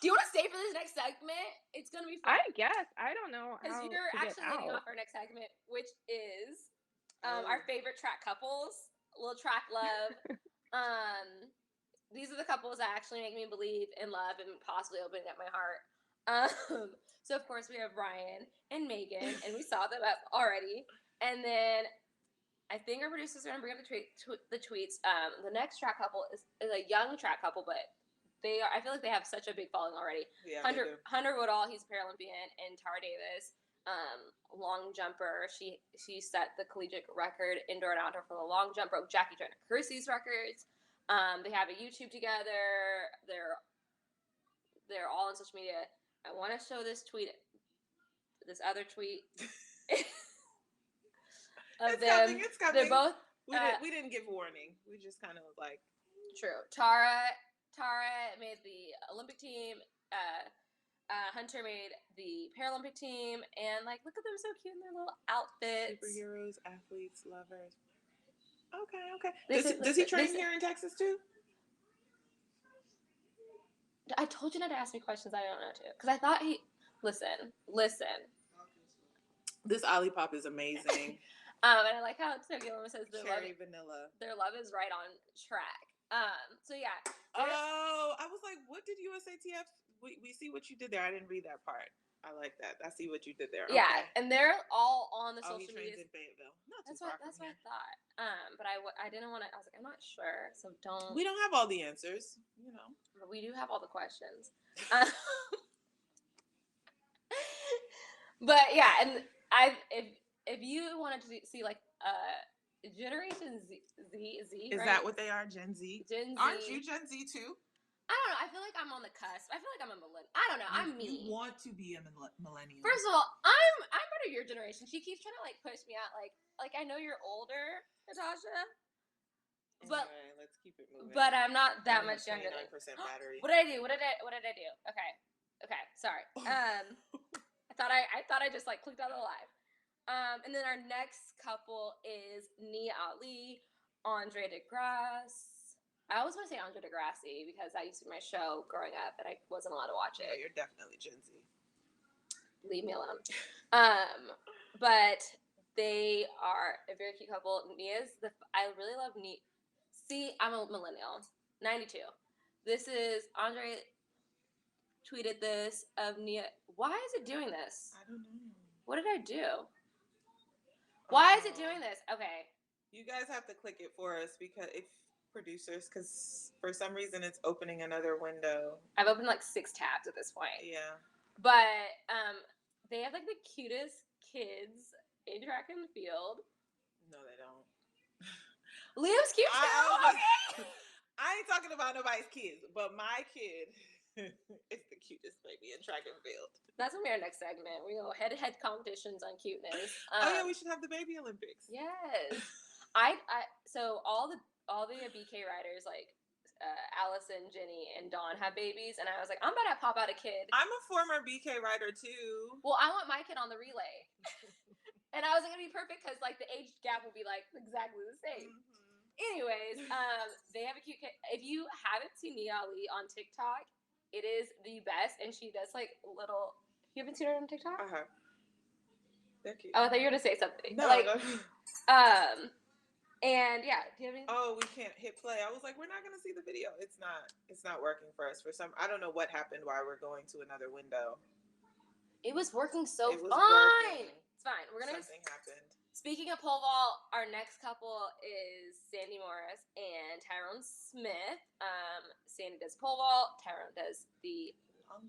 Do you want to stay for this next segment? It's gonna be fun. I guess. I don't know. Because you're actually leading off our next segment, which is our favorite track couples. A little track love. These are the couples that actually make me believe in love and possibly opening up my heart. So of course we have Ryan and Megan, and we saw them up already. And then I think our producers are gonna bring up the tweets. The next track couple is a young track couple, but I feel like they have such a big following already. Yeah, Hunter Woodall, he's a Paralympian, and Tara Davis, long jumper. She set the collegiate record indoor and outdoor for the long jump, broke Jackie Joyner Kersey's records. They have a YouTube together. They're all on social media. I want to show this other tweet of it's them. Coming, it's coming. They're both. We didn't give warning. We just kind of was like. True. Tara made the Olympic team. Hunter made the Paralympic team, and like, look at them, so cute in their little outfits. Superheroes, athletes, lovers. Okay. Does he train here in Texas too? I told you not to ask me questions I don't know to, because I thought he. Listen. This Olipop is amazing. And I like how Tokyo says Cherry vanilla. Their love is right on track. So yeah. Oh, I was like, what did USATF? We see what you did there. I didn't read that part. I like that. I see what you did there. Yeah, okay. And they're all on the social media. media. In Fayetteville. That's what I thought. But I didn't want to. I was like, I'm not sure, so don't. We don't have all the answers, you know. But we do have all the questions. But yeah, and if you wanted to see like Generation Z, Is right? that what they are? Gen Z? Gen Z. Aren't you Gen Z too? I don't know. I feel like I'm on the cusp. I feel like I'm a millennial. I don't know. I'm me. You want to be a millennial. First of all, I'm part of your generation. She keeps trying to like push me out. Like I know you're older, Natasha, but anyway, let's keep it moving. but I'm not that I only much have younger. 29% battery. What did I do? What did I do? Okay. Sorry. I thought I just like clicked out of the live. And then our next couple is Nia Ali, Andre DeGrasse. I always want to say Andre DeGrassi because that used to be my show growing up, and I wasn't allowed to watch it. Yeah, you're definitely Gen Z. Leave me alone. But they are a very cute couple. I really love Nia. See, I'm a millennial. 92. This is Andre tweeted this of Nia. Why is it doing this? I don't know. What did I do? Why is it doing this? Okay. You guys have to click it for us because because for some reason it's opening another window. I've opened like 6 tabs at this point. Yeah. But they have like the cutest kids in track and field. No, they don't. Liam's cute too. I ain't talking about nobody's kids, but my kid is the cutest baby in track and field. That's gonna be our next segment. We go head-to-head competitions on cuteness. Oh yeah, we should have the baby Olympics. Yes. So all the BK riders like Allison, Jenny, and Dawn have babies, and I was like, I'm about to pop out a kid. I'm a former BK rider too. Well, I want my kid on the relay, and I was like, it'd be perfect because like the age gap would be like exactly the same. Mm-hmm. Anyways, they have a cute kid. If you haven't seen Nia Ali on TikTok, it is the best, and she does like little. You haven't seen her on TikTok? They're cute. Oh, I thought you were gonna say something. No. And yeah, do you have anything? Oh, we can't hit play. I was like, we're not gonna see the video. It's not working for us for some. I don't know what happened. Why we're going to another window. It was working so it was fine. Working. It's fine. We're gonna. Something happened. Speaking of pole vault, our next couple is Sandy Morris and Tyrone Smith. Sandy does pole vault. Tyrone does the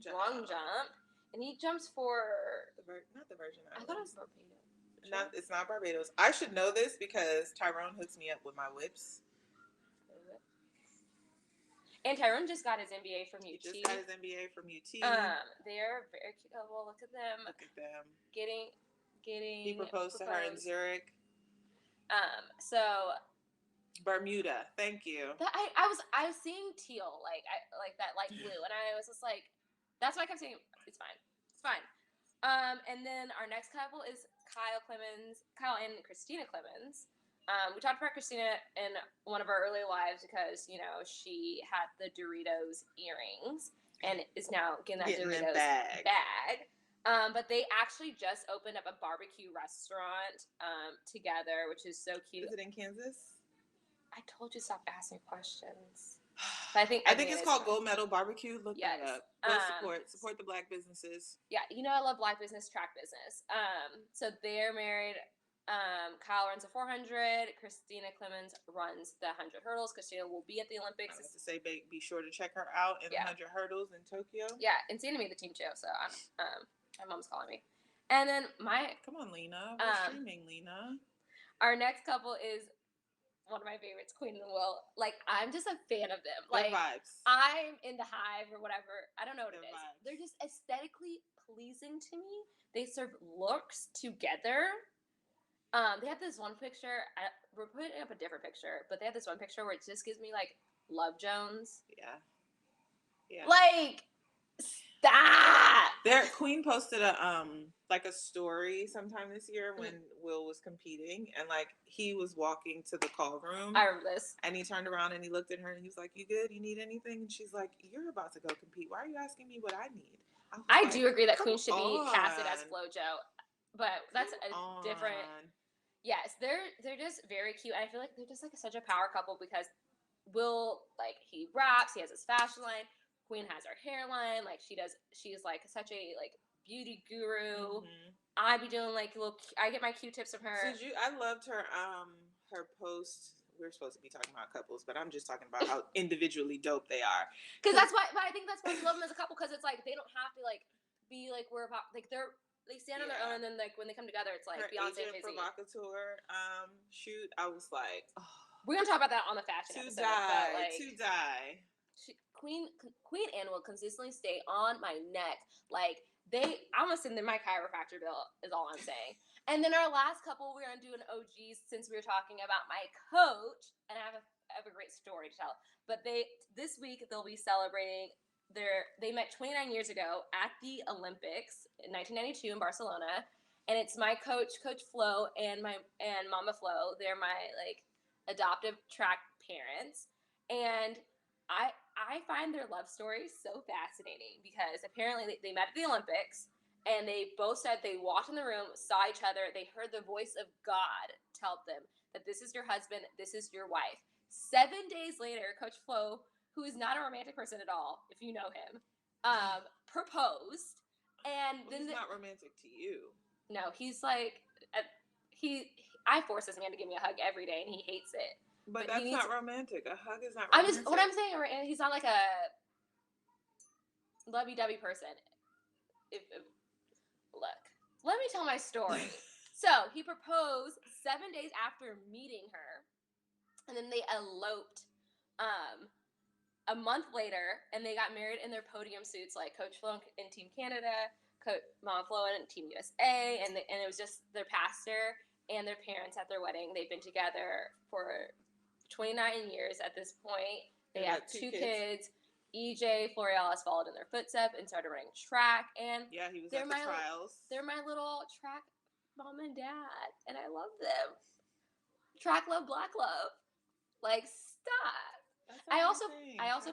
long jump, and he jumps for not the Virgin Islands. I thought it was Barbados. It's not Barbados. I should know this because Tyrone hooks me up with my whips. And Tyrone just got his MBA from UT. He just got his MBA from UT. They're very cute. Oh, well, look at them. Getting. He proposed to her in Zurich. So. Bermuda. Thank you. I was seeing teal like that light blue, and I was just like, that's why I kept saying it's fine. And then our next couple is Kyle and Christina Clemens. We talked about Christina in one of our early lives because she had the Doritos earrings and is now getting that Doritos bag. But they actually just opened up a barbecue restaurant together, which is so cute. Is it in Kansas? I told you stop asking questions. But I think it's called Gold Medal Barbecue. Look that up. Go support the Black businesses. Yeah, I love Black business, track business. So they're married. Kyle runs a 400. Christina Clemens runs the 100 hurdles. Christina will be at the Olympics. I was to say, be sure to check her out in the 100 hurdles in Tokyo. Yeah, and Sandy made the team too. So my mom's calling me. And then come on, Lena. We're streaming, Lena. Our next couple is one of my favorites, Queen and Will. Like, I'm just a fan of them. Their like, vibes. I'm into Hive or whatever. I don't know what it is. Vibes. They're just aesthetically pleasing to me. They serve looks together. They have this one picture. We're putting up a different picture, but they have this one picture where it just gives me like Love Jones. Yeah. Like, stop. Their Queen posted a story sometime this year when Will was competing, and like he was walking to the call room. I remember this. And he turned around and he looked at her and he was like, "You good? You need anything?" And she's like, "You're about to go compete. Why are you asking me what I need?" I do agree that Queen should be casted as FloJo, but that's a different. Yes, they're just very cute. And I feel like they're just like such a power couple because Will, like, he raps, he has his fashion line. Queen has her hairline, like she's like such a like beauty guru. Mm-hmm. I be doing like I get my Q-tips from her. So I loved her post. We're supposed to be talking about couples, but I'm just talking about how individually dope they are. Because that's why, but I think that's why we love them as a couple, because it's like they don't have to like be like we're about like they're they stand on their own, and then like when they come together, it's like her Beyonce and agent Jay-Z. provocateur shoot, I was like, oh, We're gonna talk about that on the fashion episode, but like to die. Queen Anne will consistently stay on my neck. Like I'm gonna send them my chiropractor bill. Is all I'm saying. And then our last couple, we're gonna do an OG since we were talking about my coach, and I have a great story to tell. But this week they'll be celebrating they met 29 years ago at the Olympics in 1992 in Barcelona, and it's my coach, Coach Flo, and Mama Flo. They're my like adoptive track parents, and I find their love story so fascinating because apparently they met at the Olympics, and they both said they walked in the room, saw each other, they heard the voice of God tell them that this is your husband, this is your wife. 7 days later, Coach Flo, who is not a romantic person at all, if you know him, proposed. And then he's not romantic to you. No, he's like I force this man to give me a hug every day, and he hates it. But that's not romantic. A hug is not romantic. What I'm saying, he's not like a lovey-dovey person. Look, let me tell my story. So he proposed 7 days after meeting her, and then they eloped a month later, and they got married in their podium suits, like Coach Flo in Team Canada, Mama Flo in Team USA, and it was just their pastor and their parents at their wedding. They've been together for 29 years at this point. They have two kids. EJ Florial has followed in their footsteps and started running track, and he was at the trials. They're my little track mom and dad, and I love them. Track love, black love. Like, stop. I also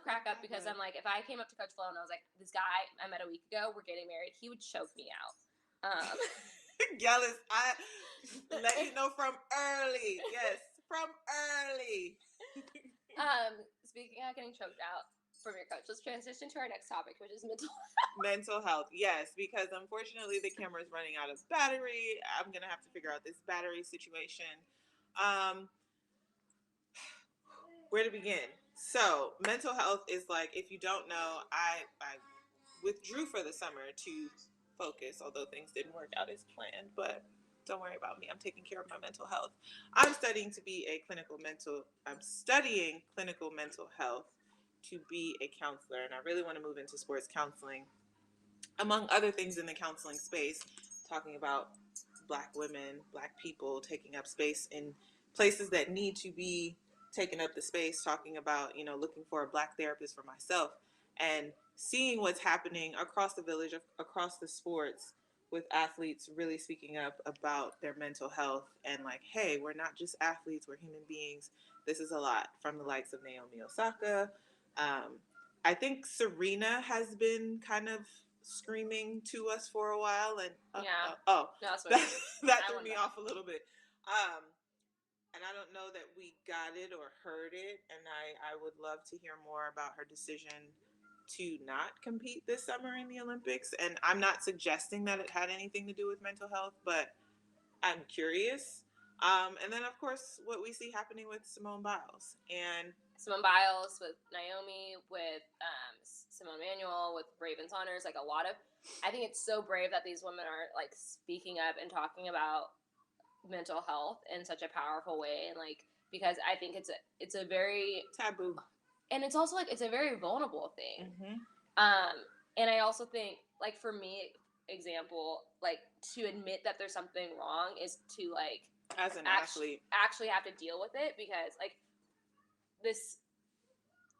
crack up because I'm like, if I came up to Coach Flo and I was like, this guy I met a week ago, we're getting married, he would choke me out. Jealous. I let you know from early. Yes, from early. Speaking of getting choked out from your coach, let's transition to our next topic, which is mental health. Mental health, yes, because unfortunately the camera is running out of battery. I'm gonna have to figure out this battery situation. Where to begin? So, mental health is like, if you don't know, I withdrew for the summer to focus, although things didn't work out as planned, but don't worry about me. I'm taking care of my mental health. I'm studying clinical mental health to be a counselor, and I really want to move into sports counseling, among other things in the counseling space, talking about Black women, Black people taking up space in places that need to be taking up the space, talking about, looking for a Black therapist for myself, and seeing what's happening across the village, across the sports, with athletes really speaking up about their mental health and like, hey, we're not just athletes, we're human beings. This is a lot, from the likes of Naomi Osaka. I think Serena has been kind of screaming to us for a while, and that threw me off a little bit. And I don't know that we got it or heard it, and I would love to hear more about her decision to not compete this summer in the Olympics. And I'm not suggesting that it had anything to do with mental health, but I'm curious. And then, of course, what we see happening with Simone Biles. And Simone Biles, with Naomi, with Simone Manuel, with Ravens Honors, like I think it's so brave that these women are like speaking up and talking about mental health in such a powerful way, and like, because I think it's a very taboo, and it's also like it's a very vulnerable thing. Mm-hmm. And I also think, like, for me, example, like, to admit that there's something wrong is to like, as an athlete, actually have to deal with it, because like, this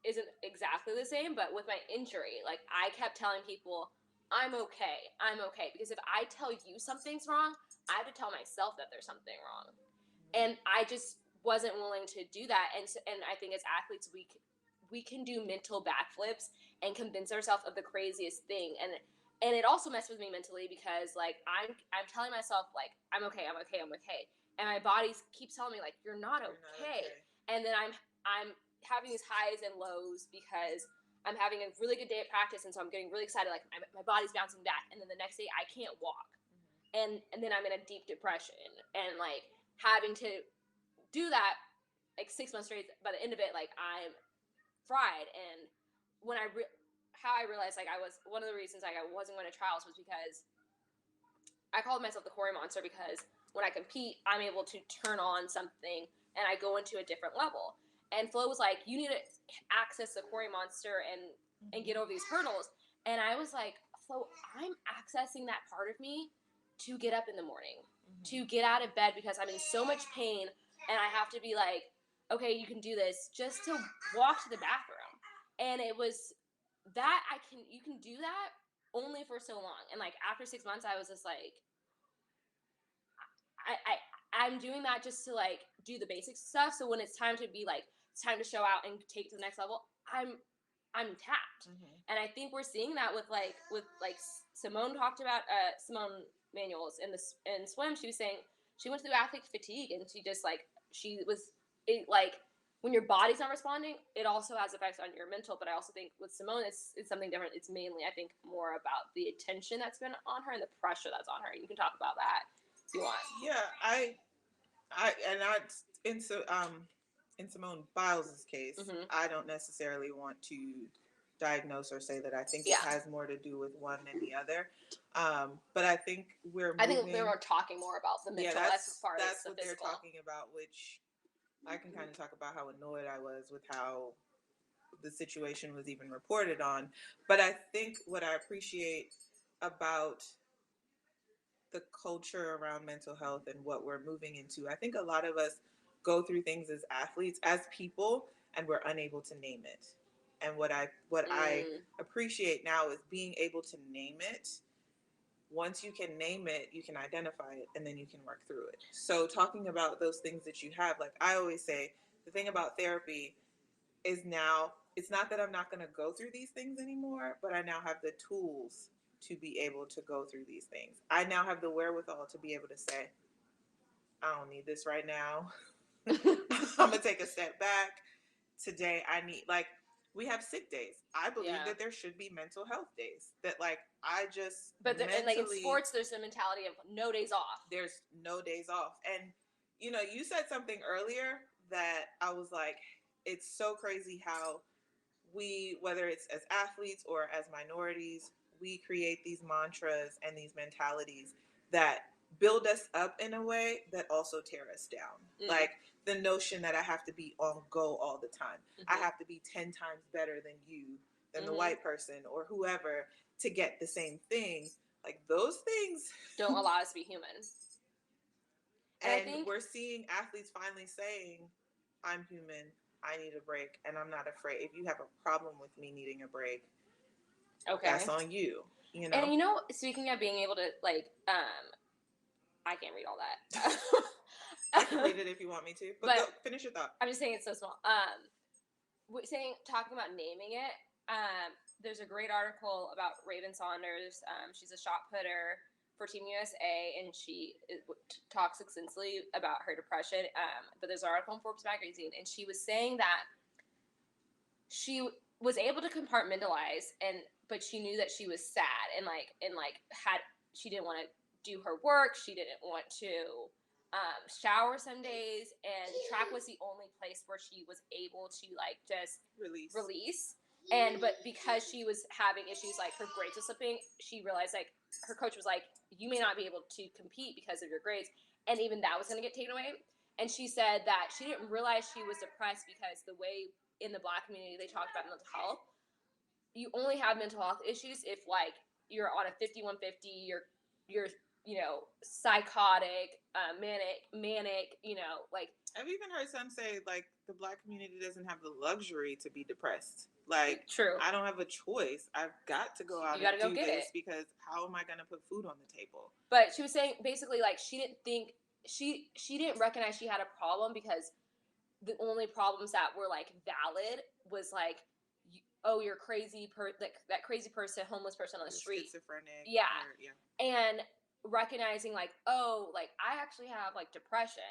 isn't exactly the same, but with my injury, like, I kept telling people I'm okay, because if I tell you something's wrong, I have to tell myself that there's something wrong. And I just wasn't willing to do that. And I think as athletes, we can do mental backflips and convince ourselves of the craziest thing. And it also messed with me mentally, because like I'm telling myself like I'm okay. And my body keeps telling me like you're not okay. And then I'm having these highs and lows because I'm having a really good day at practice, and so I'm getting really excited, like my body's bouncing back, and then the next day I can't walk. And then I'm in a deep depression, and like having to do that like 6 months straight. By the end of it, like I'm fried. And when how I realized like I was, one of the reasons like I wasn't going to trials was because I call myself the Kori monster because when I compete, I'm able to turn on something and I go into a different level. And Flo was like, you need to access the Kori monster and get over these hurdles. And I was like, Flo, I'm accessing that part of me to get up in the morning, to get out of bed because I'm in so much pain and I have to be like, okay, you can do this, just to walk to the bathroom. And it was that you can do that only for so long. And like after 6 months, I was just like, I'm doing that just to like do the basic stuff. So when it's time to be like, it's time to show out and take to the next level, I'm tapped. And I think we're seeing that with Simone talked about Simone Manuels in swim. She was saying she went through athletic fatigue and she just like she was it like when your body's not responding, it also has effects on your mental. But I also think with Simone, it's something different. It's mainly I think more about the attention that's been on her and the pressure that's on her. You can talk about that if you want. Yeah, in so in Simone Biles' case, I don't necessarily want to diagnose or say that I think it has more to do with one than the other. But I think I think they were talking more about the mental as far as the what physical. they're talking about, which I can kind of talk about how annoyed I was with how the situation was even reported on. But I think what I appreciate about the culture around mental health and what we're moving into, I think a lot of us go through things as athletes, as people, and we're unable to name it. And what I appreciate now is being able to name it. Once you can name it, you can identify it, and then you can work through it. So talking about those things that you have, like I always say, the thing about therapy is now it's not that I'm not going to go through these things anymore, but I now have the tools to be able to go through these things. I now have the wherewithal to be able to say, I don't need this right now. I'm going to take a step back. Today, I need, like, we have sick days. I believe that there should be mental health days. That, like, I just But and like in sports, there's a mentality of no days off. There's no days off. And, you know, you said something earlier that I was like, it's so crazy how we, whether it's as athletes or as minorities, we create these mantras and these mentalities that build us up in a way that also tear us down. Like the notion that I have to be on go all the time. I have to be 10 times better than you, than the white person or whoever to get the same thing. Like those things don't allow us to be human. And I think we're seeing athletes finally saying, I'm human. I need a break, and I'm not afraid. If you have a problem with me needing a break, that's on you. You know. And you know, speaking of being able to like, I can't read all that. I can read it if you want me to, but go, finish your thought. I'm just saying it's so small. Talking about naming it. There's a great article about Raven Saunders. She's a shot putter for Team USA, and she talks extensively about her depression. But there's an article in Forbes magazine, and she was saying that she was able to compartmentalize, but she knew that she was sad and she didn't want to do her work. She didn't want to shower some days, and track was the only place where she was able to like just release. But because she was having issues like her grades were slipping, she realized like her coach was like, you may not be able to compete because of your grades, and even that was going to get taken away. And she said that she didn't realize she was depressed because the way in the Black community they talked about mental health, you only have mental health issues if like you're on a 5150, you're you know, psychotic, manic, you know, like. I've even heard some say like the Black community doesn't have the luxury to be depressed. Like, true, I don't have a choice. I've got to go out and do this because how am I going to put food on the table? But she was saying basically like she didn't think she didn't recognize she had a problem because the only problems that were like valid was like, you're crazy, that crazy person, homeless person on the street, schizophrenic, and recognizing like, like I actually have like depression,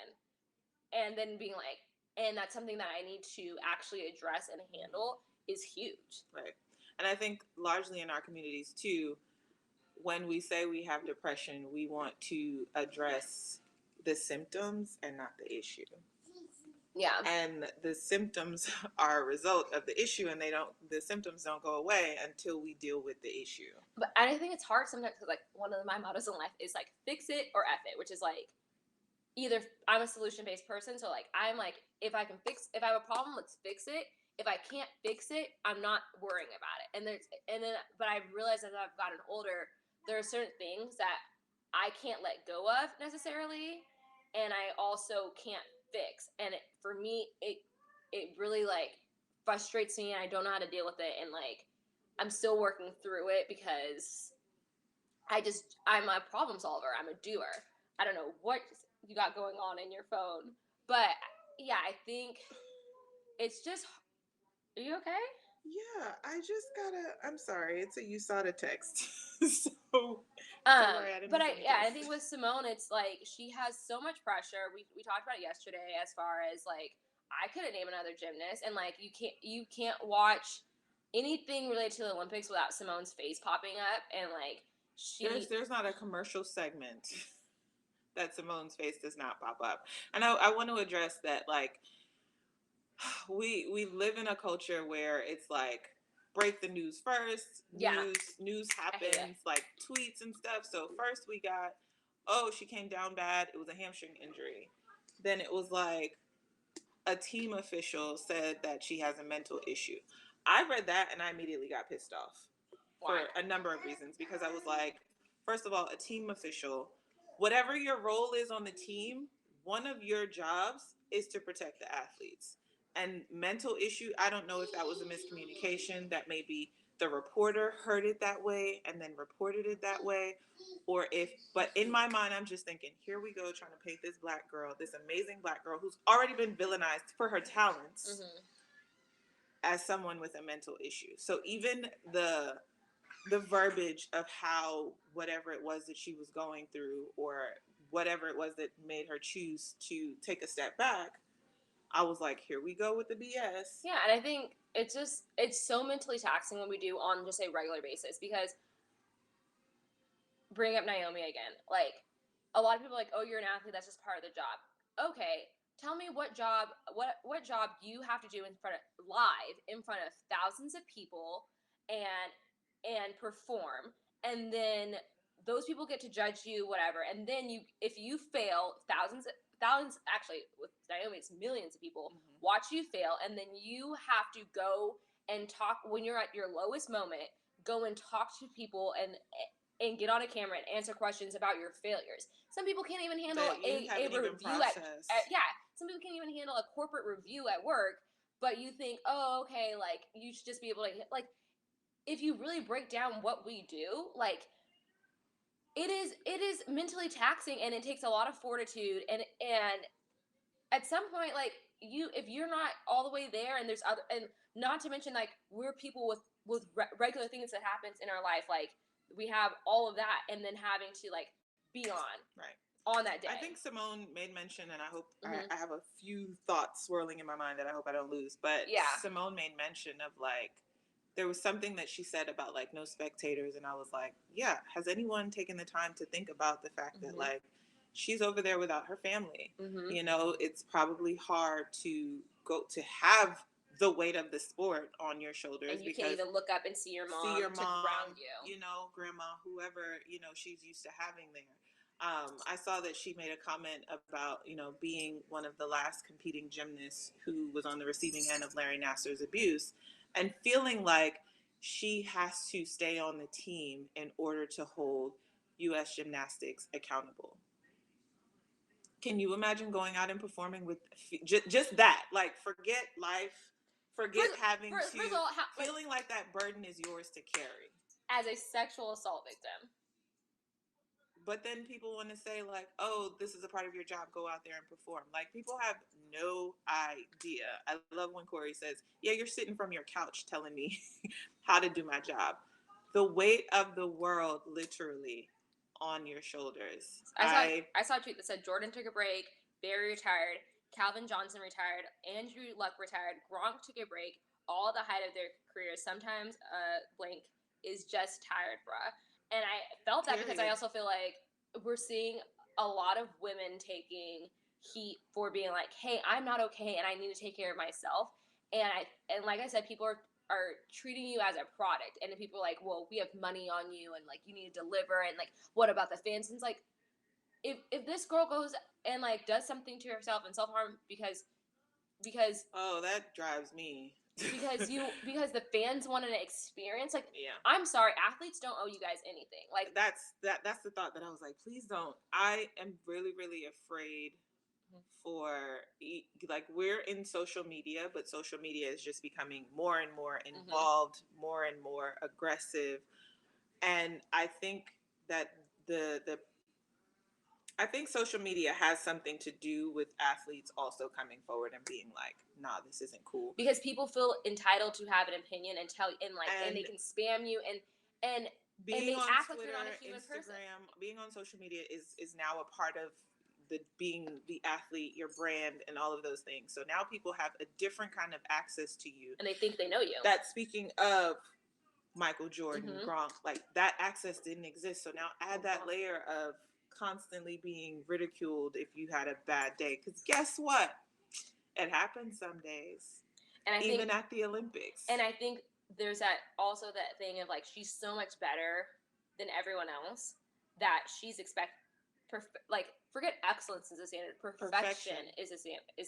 and then being like, and that's something that I need to actually address and handle is huge. Right. And I think largely in our communities too, when we say we have depression, we want to address the symptoms and not the issue. Yeah. And the symptoms are a result of the issue, and the symptoms don't go away until we deal with the issue. But I think it's hard sometimes because, like, one of my mottos in life is, like, fix it or F it, which is, like, either I'm a solution-based person, so, like, I'm, like, if I have a problem, let's fix it. If I can't fix it, I'm not worrying about it. But I've realized as I've gotten older, there are certain things that I can't let go of necessarily, and I also can't fix. And for me, it really, like, frustrates me, and I don't know how to deal with it, and, like, I'm still working through it because I'm a problem solver. I'm a doer. I don't know what you got going on in your phone, but yeah, I think it's just. Are you okay? Yeah, I just I'm sorry, it's a USADA text. So sorry, I didn't But mean to I guess. think with Simone, it's like she has so much pressure. We talked about it yesterday, as far as, like, I couldn't name another gymnast, and, like, you can't watch anything related to the Olympics without Simone's face popping up, and, like, There's not a commercial segment that Simone's face does not pop up. And I want to address that, like, we live in a culture where it's like break the news first. Yeah. News I hate it. happens, like tweets and stuff. So first we got, oh, she came down bad, it was a hamstring injury. Then it was like a team official said that she has a mental issue. I read that and I immediately got pissed off. Why? For a number of reasons, because I was like, first of all, a team official, whatever your role is on the team, one of your jobs is to protect the athletes. And mental issue, I don't know if that was a miscommunication, that maybe the reporter heard it that way and then reported it that way, or if, but in my mind, I'm just thinking, here we go, trying to paint this black girl, this amazing black girl who's already been villainized for her talents, as someone with a mental issue. So even the verbiage of how whatever it was that she was going through, or whatever it was that made her choose to take a step back, I was like, here we go with the BS. Yeah, and I think it's so mentally taxing when we do on just a regular basis, because bring up Naomi again. Like, a lot of people are like, oh, you're an athlete, that's just part of the job. Okay, tell me what job you have to do live in front of thousands of people, and perform, and then those people get to judge you, whatever, and then if you fail, thousands, actually with Naomi it's millions of people watch you fail, and then you have to go and talk when you're at your lowest moment, go and talk to people and get on a camera and answer questions about your failures. Some people can't even handle a review some people can't even handle a corporate review at work, but you think, oh, okay, like, you should just be able to, like, if you really break down what we do, like, it is mentally taxing, and it takes a lot of fortitude, and at some point, like, if you're not all the way there, and there's other, and not to mention, like, we're people with regular things that happens in our life, like, we have all of that, and then having to, like, be on that day. I think Simone made mention, and I hope I have a few thoughts swirling in my mind that I hope I don't lose, but yeah, Simone made mention of, like, there was something that she said about, like, no spectators, and I was like, yeah, has anyone taken the time to think about the fact that, like, she's over there without her family? You know, it's probably hard to go to have the weight of the sport on your shoulders, and you because can't even look up and see your mom to ground you. You know, grandma, whoever, you know, she's used to having there. I saw that she made a comment about, you know, being one of the last competing gymnasts who was on the receiving end of Larry Nassar's abuse, and feeling like she has to stay on the team in order to hold U.S. gymnastics accountable. Can you imagine going out and performing with just that? Like, forget life, forget feeling like that burden is yours to carry. As a sexual assault victim. But then people want to say, like, oh, this is a part of your job, go out there and perform. Like, people have no idea. I love when Kori says, yeah, you're sitting from your couch telling me how to do my job. The weight of the world, literally, on your shoulders. I saw a tweet that said Jordan took a break, Barry retired, Calvin Johnson retired, Andrew Luck retired, Gronk took a break, all at the height of their careers. Sometimes blank is just tired, bruh. And I felt that because I also feel like we're seeing a lot of women taking heat for being like, hey, I'm not okay and I need to take care of myself. And like I said, people are treating you as a product, and then people are like, well, we have money on you and like you need to deliver, and like what about the fans? And it's like, if this girl goes and like does something to herself and self-harm because Oh, that drives me. because the fans want an experience, like, Yeah. I'm sorry, athletes don't owe you guys anything. Like, That's the thought that I was like, please don't. I am really, really afraid for, like, we're in social media, but social media is just becoming more and more involved, more and more aggressive. And I think that the I think social media has something to do with athletes also coming forward and being like, nah, this isn't cool. because people feel entitled to have an opinion and and they can spam you and being they on act like Twitter, you're not a human Instagram, person. being on social media is now a part of the being the athlete, your brand, and all of those things. So now people have a different kind of access to you, And they think they know you. that, speaking of Michael Jordan, Gronk, like, that access didn't exist. So now add that layer of constantly being ridiculed if you had a bad day. Because guess what? It happens some days. And even at the Olympics. And I think there's also that thing of like, she's so much better than everyone else that she's forget excellence is a standard. Perfection is a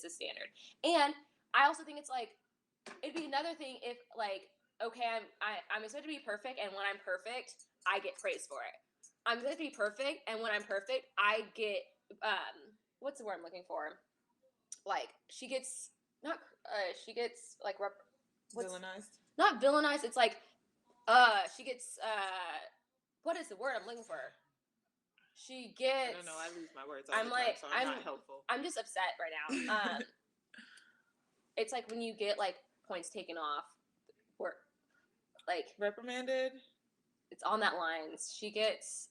standard. And I also think it's like, it'd be another thing if like, okay, I'm expected to be perfect, and when I'm perfect, I get praise for it. I'm going to be perfect, and when I'm perfect, I get what's the word I'm looking for? Like, she gets like villainized. Not villainized. It's like she gets what is the word I'm looking for? She gets. I don't know. I lose my words all the time, so I'm not helpful. I'm just upset right now. It's like when you get like points taken off, or like reprimanded. It's on that line. She gets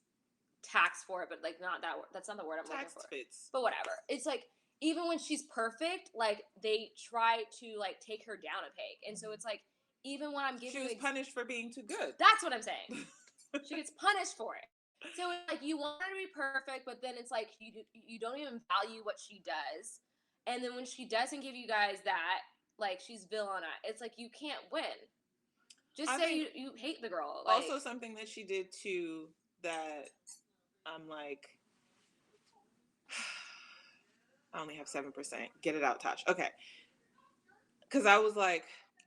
taxed for it, but like not that. That's not the word I'm looking for. Fits. But whatever. It's like even when she's perfect, like they try to like take her down a peg, and so it's like even when I'm giving, she was punished for being too good. That's what I'm saying. She gets punished for it. So it's like you want her to be perfect, but then it's like you don't even value what she does, and then when she doesn't give you guys that, like she's villainized. It's like you can't win. Just say you hate the girl. Like, also, something that she did too that I'm like, I only have 7%. Get it out, Tosh. Okay. Because I was like,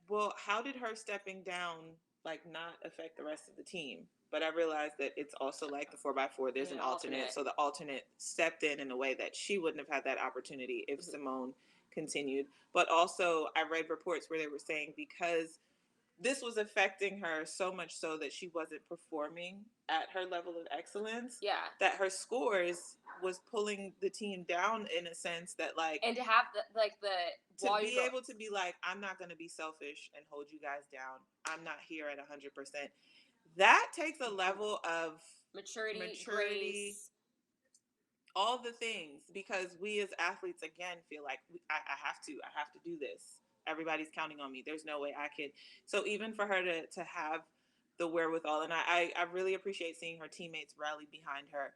well, how did her stepping down like not affect the rest of the team? But I realized that it's also like the 4x4. There's an alternate. So the alternate stepped in a way that she wouldn't have had that opportunity if Simone continued. But also, I read reports where they were saying because this was affecting her so much so that she wasn't performing at her level of excellence. Yeah. That her scores was pulling the team down in a sense that like. And to have to be able to be like, I'm not going to be selfish and hold you guys down. I'm not here at 100%. That takes a level of maturity, grace, all the things, because we as athletes again feel like I have to do this. Everybody's counting on me. There's no way I could. So even for her to have the wherewithal, and I really appreciate seeing her teammates rally behind her.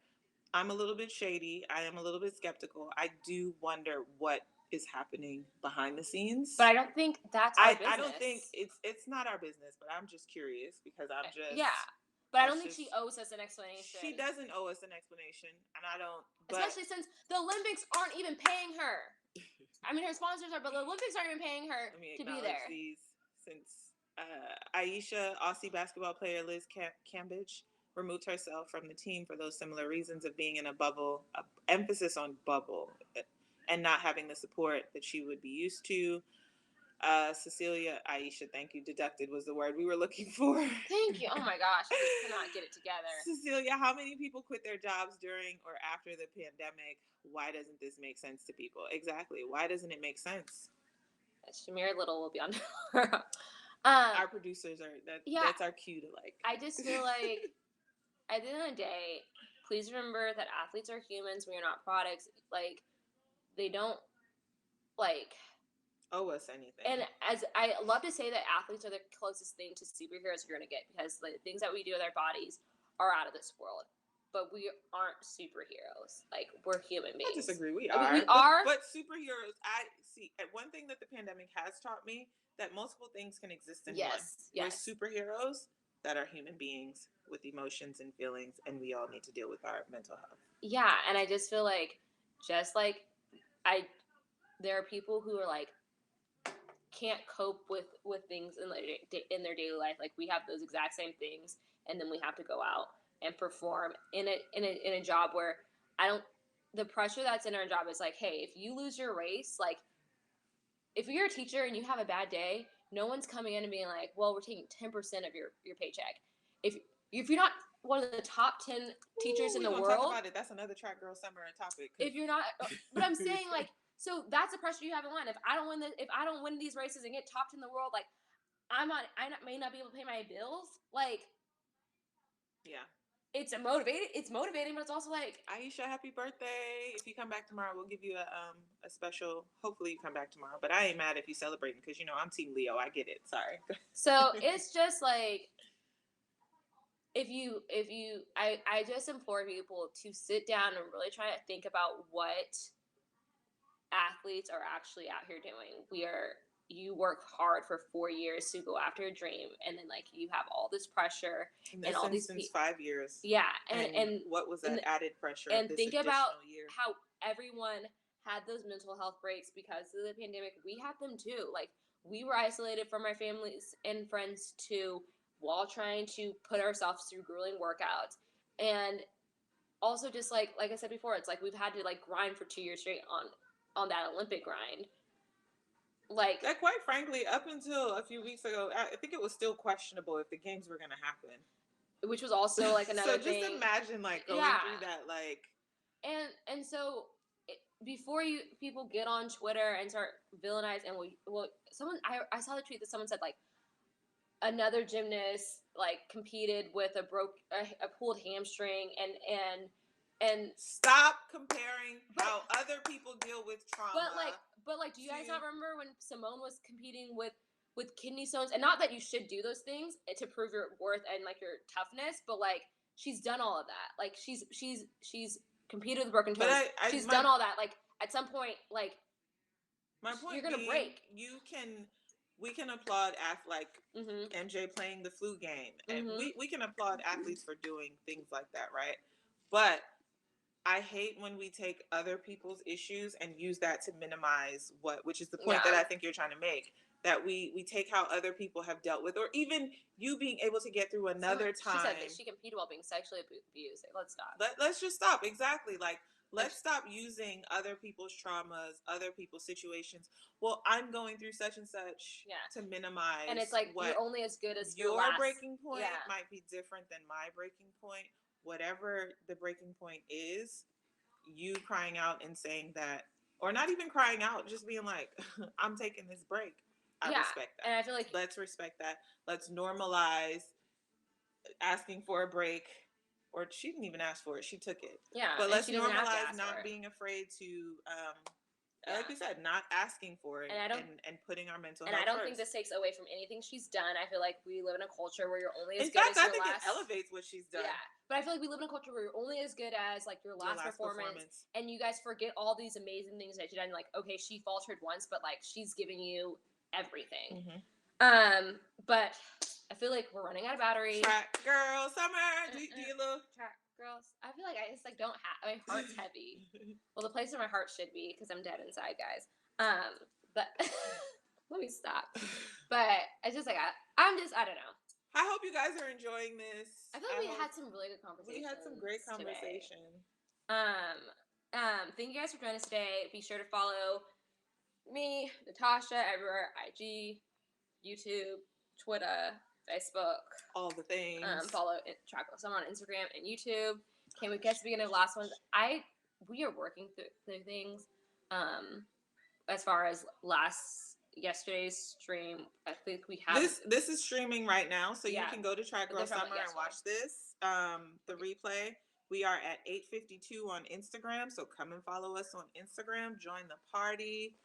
I'm a little bit shady. I am a little bit skeptical. I do wonder what is happening behind the scenes. But I don't think that's our business. I don't think it's not our business, but I'm just curious because I'm just. Yeah. But I don't think she owes us an explanation. She doesn't owe us an explanation, and I don't. Especially since the Olympics aren't even paying her. I mean, her sponsors are, but the Olympics aren't even paying her to be there. These, since Aisha, Aussie basketball player Liz Cambridge, removed herself from the team for those similar reasons of being in a bubble, emphasis on bubble, and not having the support that she would be used to. Cecilia, Aisha, thank you. Deducted was the word we were looking for. Thank you. Oh my gosh, I just cannot get it together. Cecilia, how many people quit their jobs during or after the pandemic? Why doesn't this make sense to people? Exactly. Why doesn't it make sense? Shamir Little will be on. Our producers are that's our cue to like. I just feel like at the end of the day, please remember that athletes are humans. We are not products. Like they don't like owe us anything. And as I love to say that athletes are the closest thing to superheroes you're going to get, because the things that we do with our bodies are out of this world. but we aren't superheroes. Like, we're human beings. I disagree. We I mean, are. we are. But superheroes, I see. One thing that the pandemic has taught me, that multiple things can exist in one. Yes. We're superheroes that are human beings with emotions and feelings, and we all need to deal with our mental health. Yeah, and I just feel like, there are people who are like, can't cope with things in their daily life. Like, we have those exact same things, and then we have to go out and perform in a job where the pressure that's in our job is like, hey, if you lose your race, like, if you're a teacher and you have a bad day, no one's coming in and being like, well, we're taking 10% of your paycheck. If you're not one of the top 10 teachers in the world, talk about it. That's another Track Girl Summer topic. If you're not, but I'm saying, like, so that's the pressure you have in line. If I don't win these races and get top 10 in the world, like, I may not be able to pay my bills. Like, yeah. It's motivating, but it's also like, Aisha, happy birthday. If you come back tomorrow, we'll give you a special, hopefully you come back tomorrow. But I ain't mad if you celebrating, because, you know, I'm Team Leo. I get it. Sorry. So it's just like, I just implore people to sit down and really try to think about what athletes are actually out here doing. You work hard for 4 years to go after a dream, and then, like, you have all this pressure and all these 5 years. Yeah, and what was that added pressure? And of this think about year? how everyone had those mental health breaks because of the pandemic. We had them too. Like, we were isolated from our families and friends too, while trying to put ourselves through grueling workouts. And also, just like I said before, it's like we've had to, like, grind for 2 years straight on that Olympic grind. Like, that, quite frankly, up until a few weeks ago, I think it was still questionable if the games were going to happen. Which was also, like, another thing. So just imagine, like, going through that, like. And so, before people get on Twitter and start villainizing, and I saw the tweet that someone said, like, another gymnast, like, competed with a pulled hamstring, and stop comparing how other people deal with trauma. But do you guys not remember when Simone was competing with kidney stones? And not that you should do those things to prove your worth and, like, your toughness, but, like, she's done all of that. Like, she's competed with broken toes. She's done all that. Like, at some point, like, my point, you're gonna break. We can applaud MJ playing the flu game, and we can applaud athletes for doing things like that, right? But I hate when we take other people's issues and use that to minimize which is the point that I think you're trying to make. That we take how other people have dealt with, or even you being able to get through another time. She said that she competed while being sexually abused. Let's stop. Let's just stop. Exactly. Like, let's stop using other people's traumas, other people's situations. Well, I'm going through such and such to minimize. And it's like, you're only as good as your last breaking point might be different than my breaking point. Whatever the breaking point is, you crying out and saying that, or not even crying out, just being like, I'm taking this break. I respect that. And I feel like, let's respect that. Let's normalize asking for a break. Or she didn't even ask for it. She took it. Yeah. But let's normalize not being afraid to, like we said, not asking for it and putting our mental health And I don't think this takes away from anything she's done. I feel like we live in a culture where you're only as good as your last. I think it elevates what she's done. Yeah. But I feel like we live in a culture where you're only as good as, like, your last performance. And you guys forget all these amazing things that she's done. Like, okay, she faltered once, but, like, she's giving you everything. But I feel like we're running out of battery. Track Girl Summer. Do you love Track Girls? I feel like I just, like, don't have. My heart's heavy. Well, the place where my heart should be, because I'm dead inside, guys. But let me stop. But it's just like I don't know. I hope you guys are enjoying this. I feel like we had some really good conversations. We had some great conversation. Thank you guys for joining us today. Be sure to follow me, Natasha, everywhere: IG, YouTube, Twitter, Facebook, all the things. Follow Track Girl Summer on Instagram and YouTube. Can't wait to begin the last ones. We are working through things. As far as yesterday's stream, I think we have this is streaming right now, so you can go to Track Girl Summer and watch this. The replay. We are at 8:52 on Instagram, so come and follow us on Instagram. Join the party.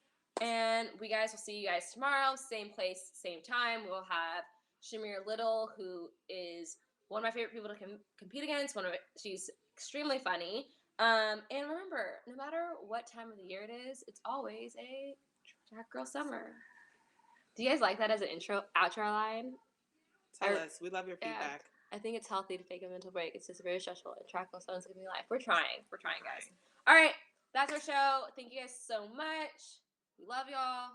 And we guys will see you guys tomorrow, same place, same time. We'll have Shamir Little, who is one of my favorite people to compete against. She's extremely funny. And remember, no matter what time of the year it is, it's always a track girl summer. Do you guys like that as an outro line? Tell us. We love your feedback. I think it's healthy to take a mental break. It's just very stressful. And track girl summer's gonna be life. We're trying, guys. All right, that's our show. Thank you guys so much. We love y'all.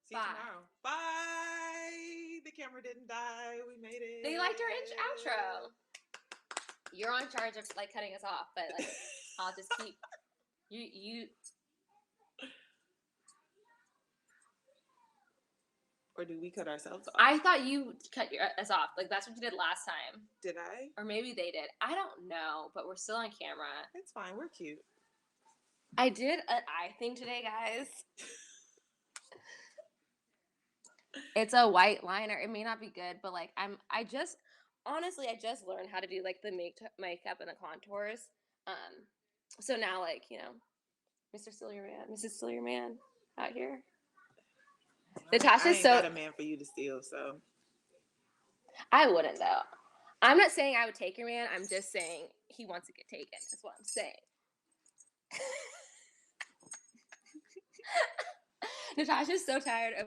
See you tomorrow. Bye. The camera didn't die. We made it. They liked our outro. You're on charge of like cutting us off, but like I'll just keep you. Or do we cut ourselves off? I thought you cut us off. Like that's what you did last time. Did I? Or maybe they did. I don't know, but we're still on camera. It's fine. We're cute. I did an eye thing today, guys. It's a white liner. It may not be good, but like I just learned how to do like the makeup and the contours. So now like, you know, Mr. Steal Your Man, Mrs. Steal Your Man out here. Natasha's I ain't got a man for you to steal, so I wouldn't though. I'm not saying I would take your man. I'm just saying he wants to get taken. That's what I'm saying. Natasha's so tired of